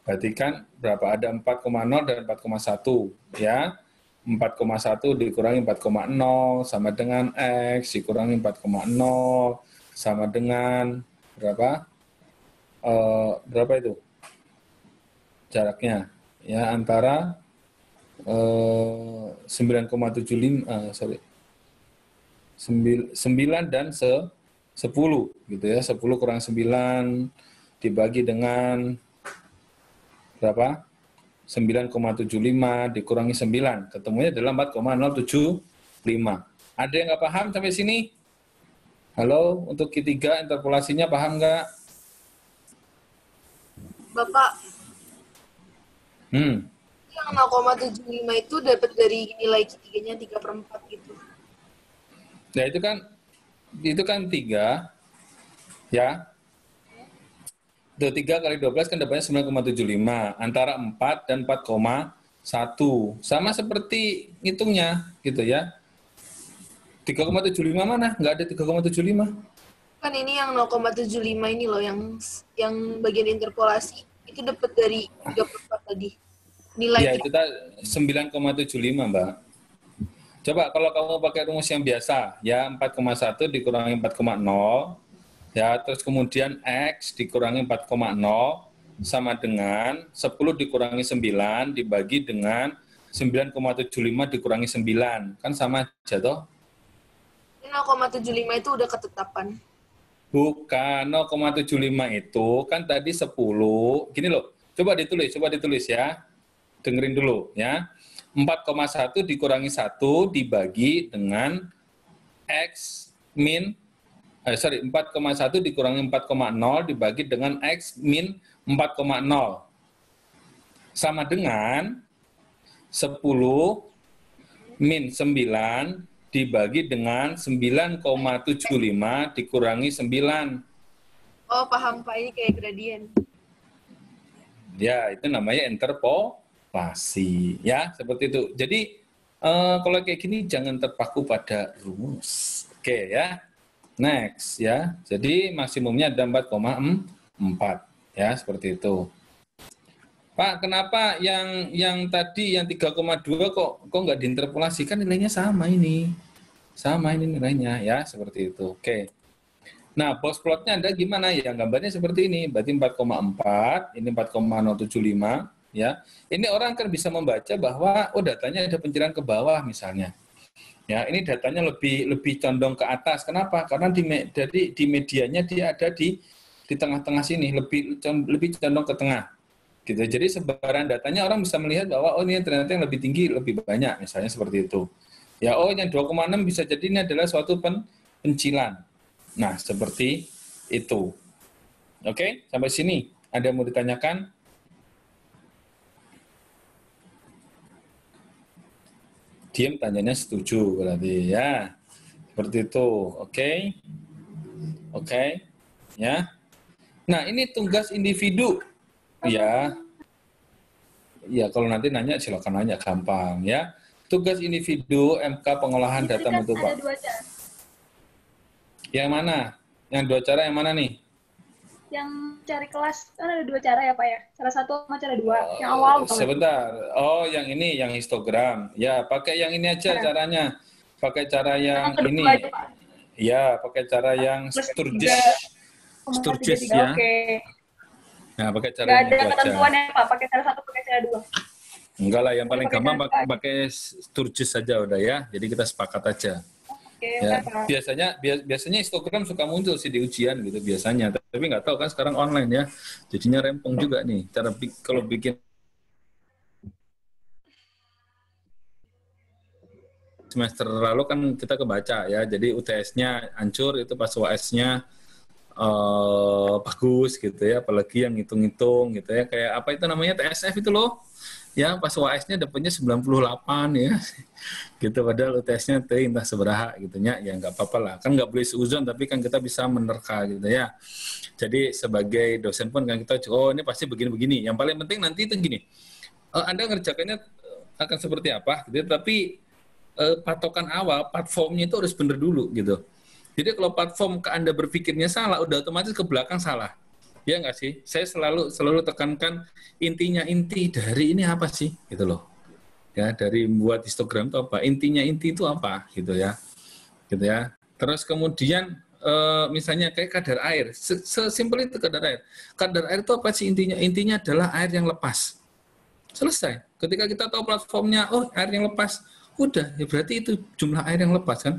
Berarti kan berapa? Ada 4,0 dan 4,1 ya. 4,1 dikurangi 4,0 sama dengan X dikurangi 4,0 sama dengan berapa? Berapa itu? Jaraknya ya antara 9,75 9 dan 10 gitu ya. 10 kurang 9 dibagi dengan berapa? 9,75 dikurangi 9, ketemunya adalah 4,075. Ada yang nggak paham sampai sini? Halo, untuk Q3 interpolasinya paham nggak? Bapak, yang 0,75 itu dapat dari nilai Q3-nya 3/4 gitu. Nah, itu kan 3, ya. Itu 3 kali 12 kan dapatnya 9,75, antara 4 dan 4,1. Sama seperti ngitungnya, gitu ya. 3,75 mana? Nggak ada 3,75. Kan ini yang 0,75 ini loh, yang bagian interpolasi. Itu dapat dari 3/4 tadi. Nilai ya, itu 9,75, Mbak. Coba kalau kamu pakai rumus yang biasa, ya 4,1 dikurangi 4,0, ya, terus kemudian X dikurangi 4,0 sama dengan 10 dikurangi 9 dibagi dengan 9,75 dikurangi 9. Kan sama aja toh? 0,75 itu udah ketetapan. Bukan, 0,75 itu kan tadi 10. Gini loh, coba ditulis ya. Dengerin dulu ya. 4,1 dikurangi 1 dibagi dengan X min 4,1 dikurangi 4,0 dibagi dengan X min 4,0 sama dengan 10 min 9 dibagi dengan 9,75 dikurangi 9. Oh, paham Pak, ini kayak gradien. Ya, itu namanya interpolasi. Ya, seperti itu. Jadi, kalau kayak gini jangan terpaku pada rumus. Oke, ya. Next ya, jadi maksimumnya ada 4,4 ya, seperti itu. Pak, kenapa yang tadi yang 3,2 kok nggak diinterpolasi? Kan nilainya sama ini nilainya ya, seperti itu. Oke. Nah, box plotnya ada gimana ya? Gambarnya seperti ini, berarti 4,4, ini 4,075 ya. Ini orang kan bisa membaca bahwa datanya ada pencilan ke bawah misalnya. Ya, ini datanya lebih condong ke atas. Kenapa? Karena di medianya dia ada di tengah-tengah sini, lebih condong ke tengah. Gitu. Jadi sebaran datanya orang bisa melihat bahwa ini ternyata yang lebih tinggi, lebih banyak, misalnya seperti itu. Ya, yang 2,6 bisa jadi ini adalah suatu pencilan. Nah, seperti itu. Oke, sampai sini. Ada yang mau ditanyakan? Diam, tanyanya setuju berarti ya. Seperti itu. Oke. Ya. Nah, ini tugas individu. Ya. Ya, kalau nanti nanya silakan nanya, gampang ya. Tugas individu MK pengolahan data mutu, Pak. Yang mana? Yang 2 cara yang mana nih? Yang cari kelas kan ada 2 cara ya Pak ya. Cara 1 sama cara 2. Yang awal. Sebentar. Yang ini yang histogram. Ya, pakai yang ini aja caranya. Pakai cara yang ini. Ya, pakai cara yang Sturgis. Sturgis ya. Oke. Nah, pakai cara Nggak yang ada itu aja. ketentuan ya Pak, pakai cara 1, pakai cara 2. Enggak lah, yang paling Pakai gampang data. pakai Sturgis saja udah ya. Jadi kita sepakat aja. Oke, Ya, Pak. biasanya histogram suka muncul sih di ujian gitu biasanya. Tapi nggak tahu kan sekarang online ya. Jadinya rempong juga nih. Kalau bikin semester lalu kan kita kebaca ya. Jadi UTS-nya hancur, itu pas UAS-nya bagus gitu ya. Apalagi yang ngitung-ngitung gitu ya. Kayak apa itu namanya TSF itu loh. Ya pas UAS-nya dapatnya 98 ya. Gitu padahal UTS-nya entah seberapa gitu ya. Ya nggak apa-apa lah. Kan nggak boleh seuzon tapi kan kita bisa menerka gitu ya. Jadi sebagai dosen pun kan kita oh ini pasti begini-begini. Yang paling penting nanti itu gini. Anda ngerjakannya akan seperti apa gitu, tapi patokan awal platformnya itu harus benar dulu gitu. Jadi kalau platform ke Anda berpikirnya salah, udah otomatis ke belakang salah. Ya nggak sih? Saya selalu tekankan inti dari ini apa sih gitu loh. Ya dari membuat histogram itu apa? Inti itu apa gitu ya. Gitu ya. Terus kemudian misalnya kayak kadar air. Sesimpel itu kadar air. Kadar air itu apa sih intinya? Intinya adalah air yang lepas. Selesai. Ketika kita tahu platformnya, oh air yang lepas, udah, ya berarti itu jumlah air yang lepas kan?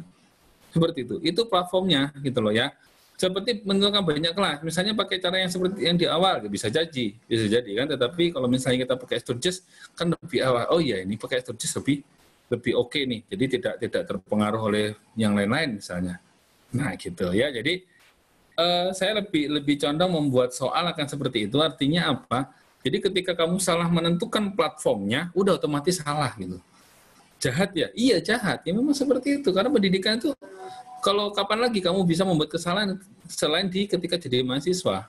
Seperti itu. Itu platformnya gitu loh ya. Seperti menentukan banyak kelas. Misalnya pakai cara yang seperti yang di awal, bisa jadi kan. Tetapi kalau misalnya kita pakai Sturgis kan lebih awal. Oh iya ini pakai Sturgis lebih oke nih. Jadi tidak terpengaruh oleh yang lain-lain misalnya. Nah gitu ya. Jadi saya lebih condong membuat soal akan seperti itu. Artinya apa? Jadi ketika kamu salah menentukan platformnya, udah otomatis salah gitu. Jahat ya? Iya jahat. Ya memang seperti itu. Karena pendidikan itu, kalau kapan lagi kamu bisa membuat kesalahan selain ketika jadi mahasiswa.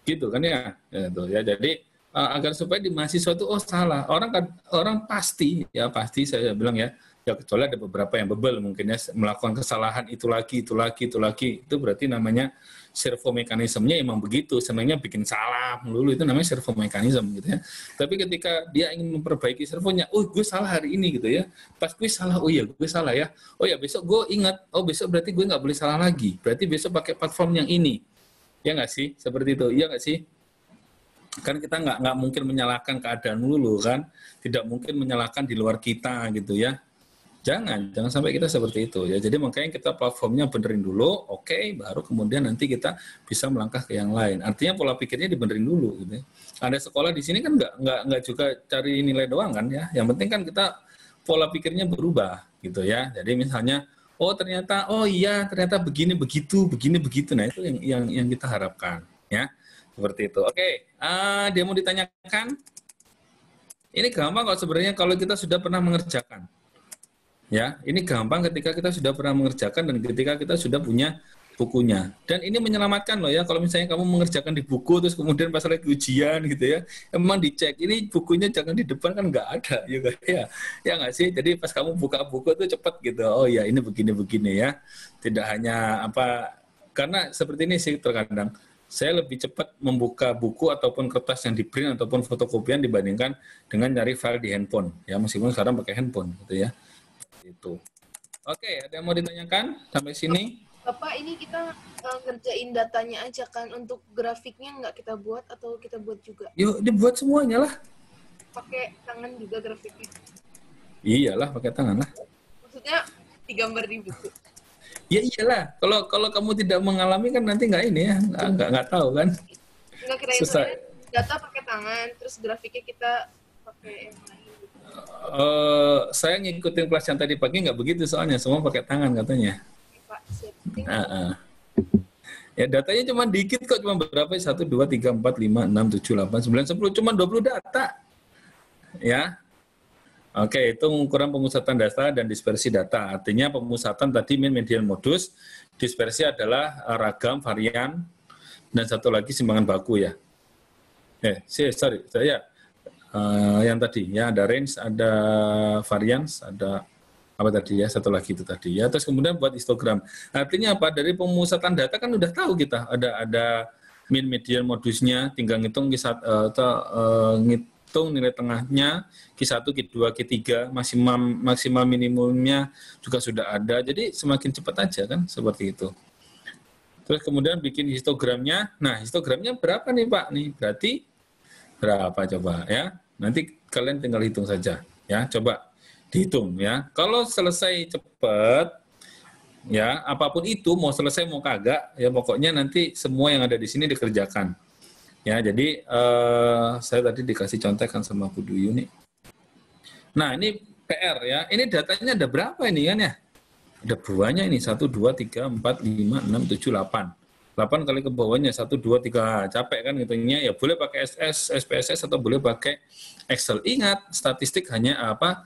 Gitu kan ya? Ya jadi agar supaya di mahasiswa itu, oh salah. Orang pasti saya bilang ya kecuali ada beberapa yang bebel mungkin ya, melakukan kesalahan itu lagi. Itu berarti namanya servomekanismenya emang begitu, senangnya bikin salah melulu, itu namanya servomekanisme gitu ya. Tapi ketika dia ingin memperbaiki servonya, oh gue salah hari ini gitu ya, pas gue salah, oh iya gue salah ya, oh ya besok gue ingat, oh besok berarti gue nggak boleh salah lagi, berarti besok pakai platform yang ini, ya nggak sih, seperti itu, iya nggak sih? Kan kita nggak mungkin menyalahkan keadaan melulu kan, tidak mungkin menyalahkan di luar kita gitu ya. Jangan sampai kita seperti itu ya. Jadi makanya kita platformnya benerin dulu, oke, baru kemudian nanti kita bisa melangkah ke yang lain. Artinya pola pikirnya dibenerin dulu gitu. Ada sekolah di sini kan nggak juga cari nilai doang kan ya. Yang penting kan kita pola pikirnya berubah gitu ya. Jadi misalnya ternyata begini begitu. Nah, itu yang kita harapkan ya. Seperti itu. Oke, dia mau ditanyakan. Ini gampang kok sebenarnya kalau kita sudah pernah mengerjakan. Ya, ini gampang ketika kita sudah pernah mengerjakan dan ketika kita sudah punya bukunya. Dan ini menyelamatkan loh ya, kalau misalnya kamu mengerjakan di buku terus kemudian pas lagi ujian gitu ya, emang dicek ini bukunya jangan di depan kan nggak ada juga ya. Ya nggak sih? Jadi pas kamu buka buku tuh cepat gitu. Oh ya ini begini ya. Tidak hanya karena seperti ini sih terkadang saya lebih cepat membuka buku ataupun kertas yang di print ataupun fotokopian dibandingkan dengan nyari file di handphone. Ya meskipun sekarang pakai handphone gitu ya. Itu. Oke, ada yang mau ditanyakan sampai sini? Bapak, ini kita ngerjain datanya aja kan, untuk grafiknya nggak kita buat atau kita buat juga? Yuk, dibuat semuanya lah. Pakai tangan juga grafiknya? Iyalah, pakai tangan lah. Maksudnya digambar di buku? Ya iyalah, kalau kamu tidak mengalami kan nanti nggak ini ya, nggak tahu kan. Nggak kira-kira data pakai tangan, terus grafiknya kita pakai yang lain. Saya ngikutin kelas yang tadi pagi nggak begitu soalnya semua pakai tangan katanya. Ya datanya cuma dikit kok, cuma berapa? 1, 2, 3, 4, 5, 6, 7, 8, 9, 10, cuma 20 data. Ya. Oke, itu ukuran pemusatan data dan dispersi data. Artinya pemusatan tadi mean, median, modus, dispersi adalah ragam, varian, dan satu lagi simbangan baku ya. Yang tadi ya ada range, ada variance, ada apa tadi ya, satu lagi itu tadi ya. Terus kemudian buat histogram. Artinya apa? Dari pemusatan data kan udah tahu kita ada mean, median, modusnya, tinggal ngitung ngitung nilai tengahnya, Q1, Q2, Q3, maksimal minimumnya juga sudah ada. Jadi semakin cepat aja kan seperti itu. Terus kemudian bikin histogramnya. Nah, histogramnya berapa nih Pak? Nih berarti berapa coba ya? Nanti kalian tinggal hitung saja. Ya, coba dihitung ya. Kalau selesai cepat, ya apapun itu, mau selesai mau kagak, ya pokoknya nanti semua yang ada di sini dikerjakan. Ya, jadi saya tadi dikasih contekan sama Bu Duyu nih. Nah, ini PR ya. Ini datanya ada berapa ini kan ya? Ada buahnya ini 1, 2, 3, 4, 5, 6, 7, 8. 8 kali ke bawahnya 1, 2, 3. Capek kan hitungnya, ya boleh pakai SS, SPSS atau boleh pakai Excel. Ingat, statistik hanya apa?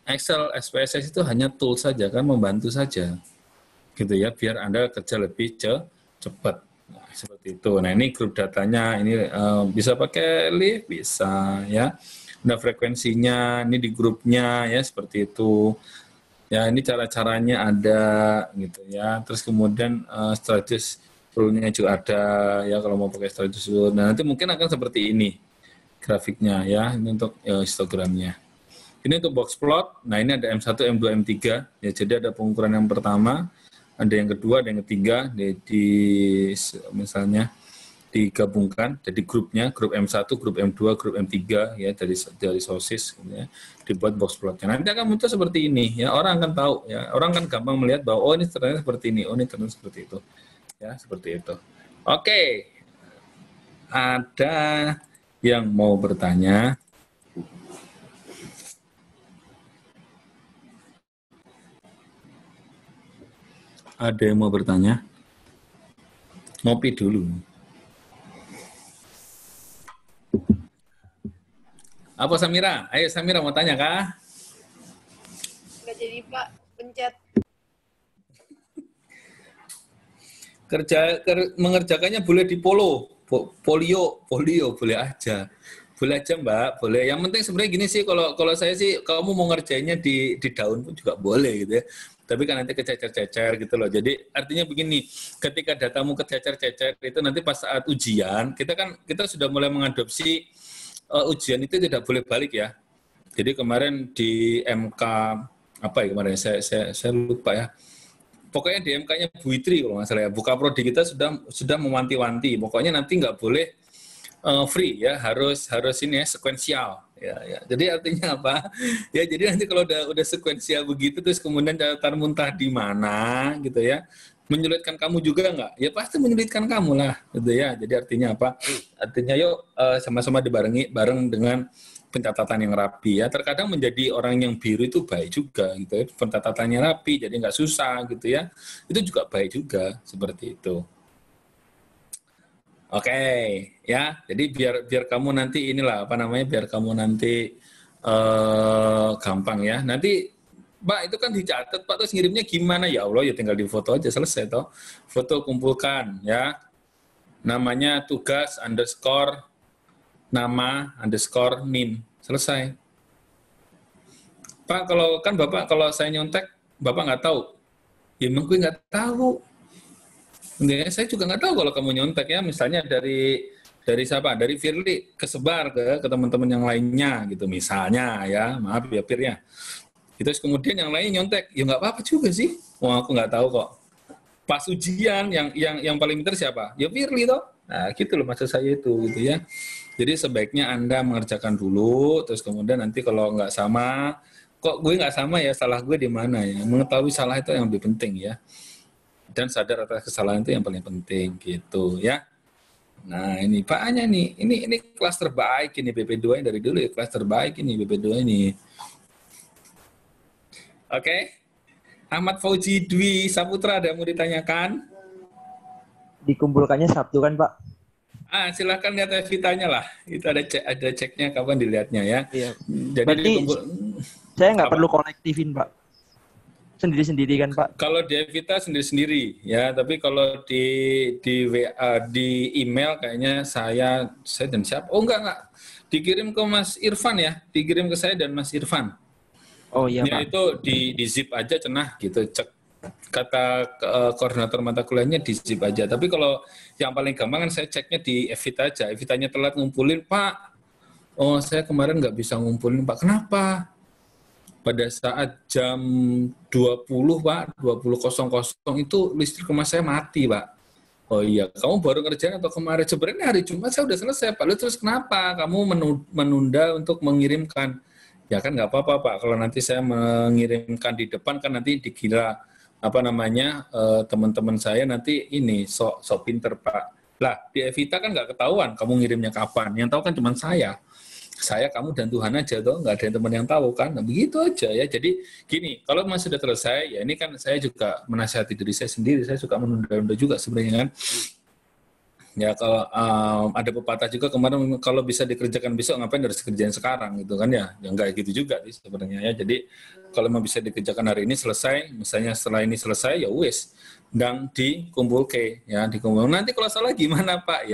Excel, SPSS itu hanya tool saja kan, membantu saja. Gitu ya, biar Anda kerja lebih cepat. Nah, seperti itu. Nah, ini grup datanya, ini bisa pakai lift, bisa ya. Nah, frekuensinya, ini di grupnya ya, seperti itu. Ya, ini cara-caranya ada gitu ya. Terus kemudian strategis rule-nya juga ada ya kalau mau pakai strategis rule. Nah, nanti mungkin akan seperti ini grafiknya ya. Ini untuk histogramnya. Ini untuk box plot. Nah, ini ada M1, M2, M3 ya. Jadi ada pengukuran yang pertama, ada yang kedua, ada yang ketiga di misalnya digabungkan jadi grupnya, grup M1, grup M2, grup M3 ya dari sosis ya, dibuat box plotnya. Nanti akan muncul seperti ini ya, orang akan tahu ya, orang kan gampang melihat bahwa oh ini ternyata seperti ini, oh ini ternyata seperti itu. Ya, seperti itu. Oke. Ada yang mau bertanya? Ada yang mau bertanya? Ngopi dulu. Apa Samira? Ayo Samira mau tanya kah? Nggak jadi Pak, pencet. Mengerjakannya boleh di polio boleh aja. Boleh aja Mbak, boleh. Yang penting sebenarnya gini sih, kalau saya sih, kamu mau ngerjainnya di daun pun juga boleh gitu ya. Tapi kan nanti kececer-cecer gitu loh. Jadi artinya begini, ketika datamu kececer-cecer itu nanti pas saat ujian, kita sudah mulai mengadopsi ujian itu tidak boleh balik ya. Jadi kemarin di MK apa ya kemarin saya lupa ya. Pokoknya di MK-nya Bu Itri kalau nggak salah ya. Buka Prodi kita sudah mewanti-wanti. Pokoknya nanti nggak boleh free ya, harus ini ya sekuensial ya. Jadi artinya apa? Ya jadi nanti kalau udah sekuensial begitu terus kemudian catatan muntah di mana gitu ya. Menyulitkan kamu juga nggak? Ya pasti menyulitkan kamu lah, gitu ya. Jadi artinya apa? Artinya yuk sama-sama dibarengi bareng dengan pencatatan yang rapi ya. Terkadang menjadi orang yang biru itu baik juga, gitu ya. Pencatatannya rapi, jadi nggak susah, gitu ya. Itu juga baik juga, seperti itu. Oke, ya. Jadi biar kamu nanti inilah apa namanya? Biar kamu nanti gampang ya. Nanti Pak, itu kan dicatat, Pak, terus ngirimnya gimana? Ya Allah, ya tinggal di foto aja, selesai toh. Foto kumpulkan, ya. Namanya tugas underscore nama underscore nin. Selesai. Pak, kalau saya nyontek, Bapak nggak tahu. Ya memang gue nggak tahu. Ya, saya juga nggak tahu kalau kamu nyontek ya. Misalnya dari siapa? Dari Firly kesebar ke teman-teman yang lainnya gitu. Misalnya ya, maaf ya Fir ya. Terus kemudian yang lain nyontek, ya nggak apa-apa juga sih. Wah, aku nggak tahu kok. Pas ujian yang paling pintar siapa? Ya Firly toh. Nah, gitu loh maksud saya itu gitu ya. Jadi sebaiknya Anda mengerjakan dulu, terus kemudian nanti kalau nggak sama, kok gue nggak sama ya, salah gue di mana ya. Mengetahui salah itu yang lebih penting ya. Dan sadar atas kesalahan itu yang paling penting gitu ya. Nah, ini Pak Anya nih. Ini kelas terbaik ini BP2 dari dulu ya, kelas terbaik ini BP2 ini. Oke, Ahmad Fauzi Dwi Saputra ada yang mau ditanyakan? Dikumpulkannya Sabtu kan Pak? Silakan lihat Evitanya lah. Itu ada ceknya kapan dilihatnya ya. Iya. Jadi berarti saya nggak perlu kolektifin Pak? Sendiri-sendiri kan Pak? Kalau di Evita sendiri-sendiri ya, tapi kalau di WA, di email kayaknya saya dan siapa? Oh enggak. Dikirim ke Mas Irfan ya, dikirim ke saya dan Mas Irfan. Oh iya ya, Pak. Itu di zip aja cenah gitu, cek kata koordinator mata kuliahnya di zip aja. Tapi kalau yang paling gampang kan saya ceknya di Evita aja. Evitanya telat ngumpulin, Pak. Oh saya kemarin nggak bisa ngumpulin Pak. Kenapa? Pada saat jam 20 Pak, 20.00 itu listrik rumah saya mati Pak. Oh iya, kamu baru ngerjain atau kemarin? Sebenarnya hari Jumat saya udah selesai, Pak. Lalu terus kenapa kamu menunda untuk mengirimkan? Ya kan nggak apa-apa, Pak. Kalau nanti saya mengirimkan di depan kan nanti dikira teman-teman saya nanti ini sok pinter, Pak. Lah, di Evita kan nggak ketahuan kamu ngirimnya kapan. Yang tahu kan cuma saya. Saya, kamu, dan Tuhan aja tuh, nggak ada yang teman yang tahu kan. Nah, begitu aja ya. Jadi gini, kalau masih sudah selesai, ya ini kan saya juga menasihati diri saya sendiri. Saya suka menunda-nunda juga sebenarnya kan. Ya kalau ada pepatah juga kemarin, kalau bisa dikerjakan besok ngapain harus dikerjain sekarang gitu kan ya. Ya nggak gitu juga sih sebenarnya ya. Jadi kalau mau bisa dikerjakan hari ini selesai, misalnya setelah ini selesai ya wis, dan dikumpul ke ya dikumpul. Nanti kalau salah gimana Pak?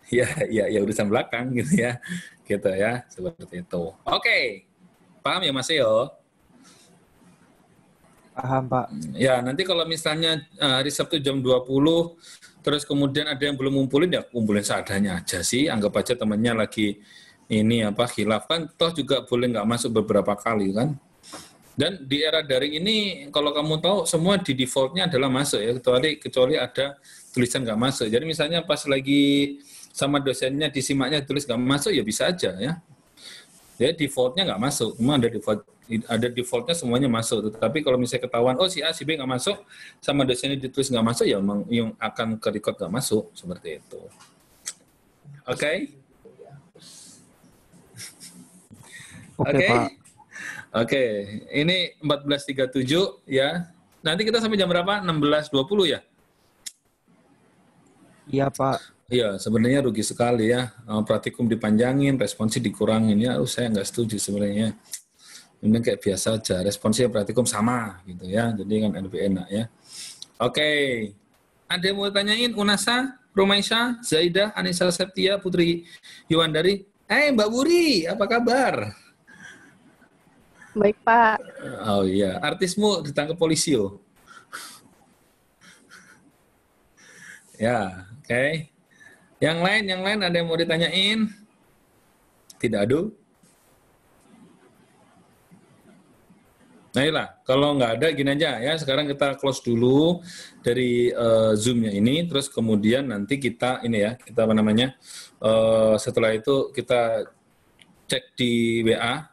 Ya urusan belakang gitu ya. Gitu ya, seperti itu. Oke. Paham ya Mas Yo? Paham, Pak. Ya, nanti kalau misalnya hari Sabtu jam 20, terus kemudian ada yang belum ngumpulin, ya kumpulin seadanya aja sih. Anggap aja temannya lagi khilaf kan, toh juga boleh nggak masuk beberapa kali kan. Dan di era daring ini, kalau kamu tahu, semua di defaultnya adalah masuk ya, kecuali ada tulisan nggak masuk. Jadi misalnya pas lagi sama dosennya disimaknya tulis nggak masuk, ya bisa aja ya. Ya defaultnya nggak masuk, cuma ada defaultnya semuanya masuk. Tetapi kalau misalnya ketahuan, oh si A, si B nggak masuk, sama dosennya ditulis nggak masuk, ya memang yang akan ke record nggak masuk, seperti itu. Oke? Oke, Pak. Oke, ini 14.37 ya. Nanti kita sampai jam berapa? 16.20 ya? Iya, Pak. Iya, sebenarnya rugi sekali ya. Praktikum dipanjangin, responsi dikurangin ya. Saya nggak setuju sebenarnya. Ini kayak biasa aja. Responsi praktikum sama gitu ya. Jadi kan lebih enak ya. Oke. Ada yang mau tanyain? Unasa, Romaisha, Zaidah, Anissa Septia, Putri Yuwandari. Mbak Wuri, apa kabar? Baik, Pak. Oh iya, artismu ditangkap polisi yo. Ya, oke. Yang lain ada yang mau ditanyain? Tidak ada? Nah iyalah, kalau nggak ada gini aja ya, sekarang kita close dulu dari Zoom-nya ini, terus kemudian nanti kita setelah itu kita cek di WA,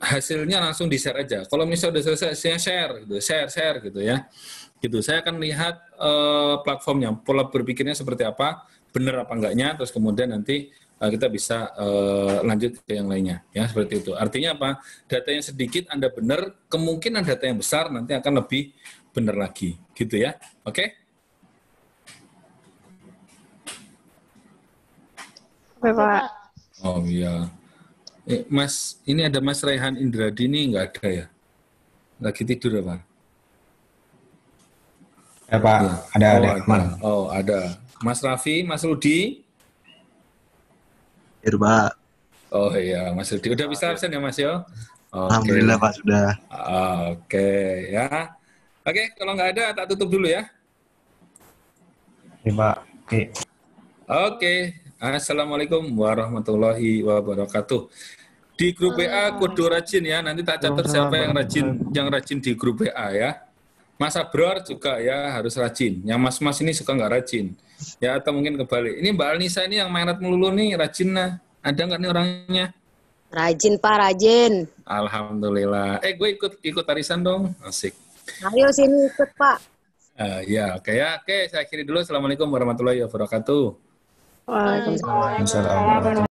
hasilnya langsung di-share aja. Kalau misalnya udah selesai, share gitu ya. Gitu. Saya akan lihat platformnya, pola berpikirnya seperti apa, benar apa enggaknya, terus kemudian nanti kita bisa lanjut ke yang lainnya, ya seperti itu. Artinya apa? Data yang sedikit Anda benar, kemungkinan data yang besar nanti akan lebih benar lagi, gitu ya. Oke? Oke, Pak. Oh iya. Mas, ini ada Mas Raihan Indradi nih, nggak ada ya? Lagi tidur ya, Pak? Ya Pak, ya. ada. Oh ada. Mas Raffi, Mas Rudi. Ya Pak. Oh iya, Mas Rudi. Udah bisa absen ya Mas yo? Okay. Alhamdulillah Pak sudah. Oke ya. Oke, kalau nggak ada tak tutup dulu ya. Ya Pak. Oke. Assalamualaikum warahmatullahi wabarakatuh. Di grup WA kode rajin ya. Nanti tak catat siapa yang rajin di grup WA ya. Mas Abror juga ya harus rajin. Yang mas-mas ini suka nggak rajin. Ya atau mungkin kebalik. Ini Mbak Alnisa ini yang mainat melulu nih rajin nah. Ada nggak nih orangnya? Rajin Pak, rajin. Alhamdulillah. Gue ikut arisan dong. Asik. Ayo sini ikut Pak. Ya oke ya. Oke saya akhiri dulu. Assalamualaikum warahmatullahi wabarakatuh. Waalaikumsalam.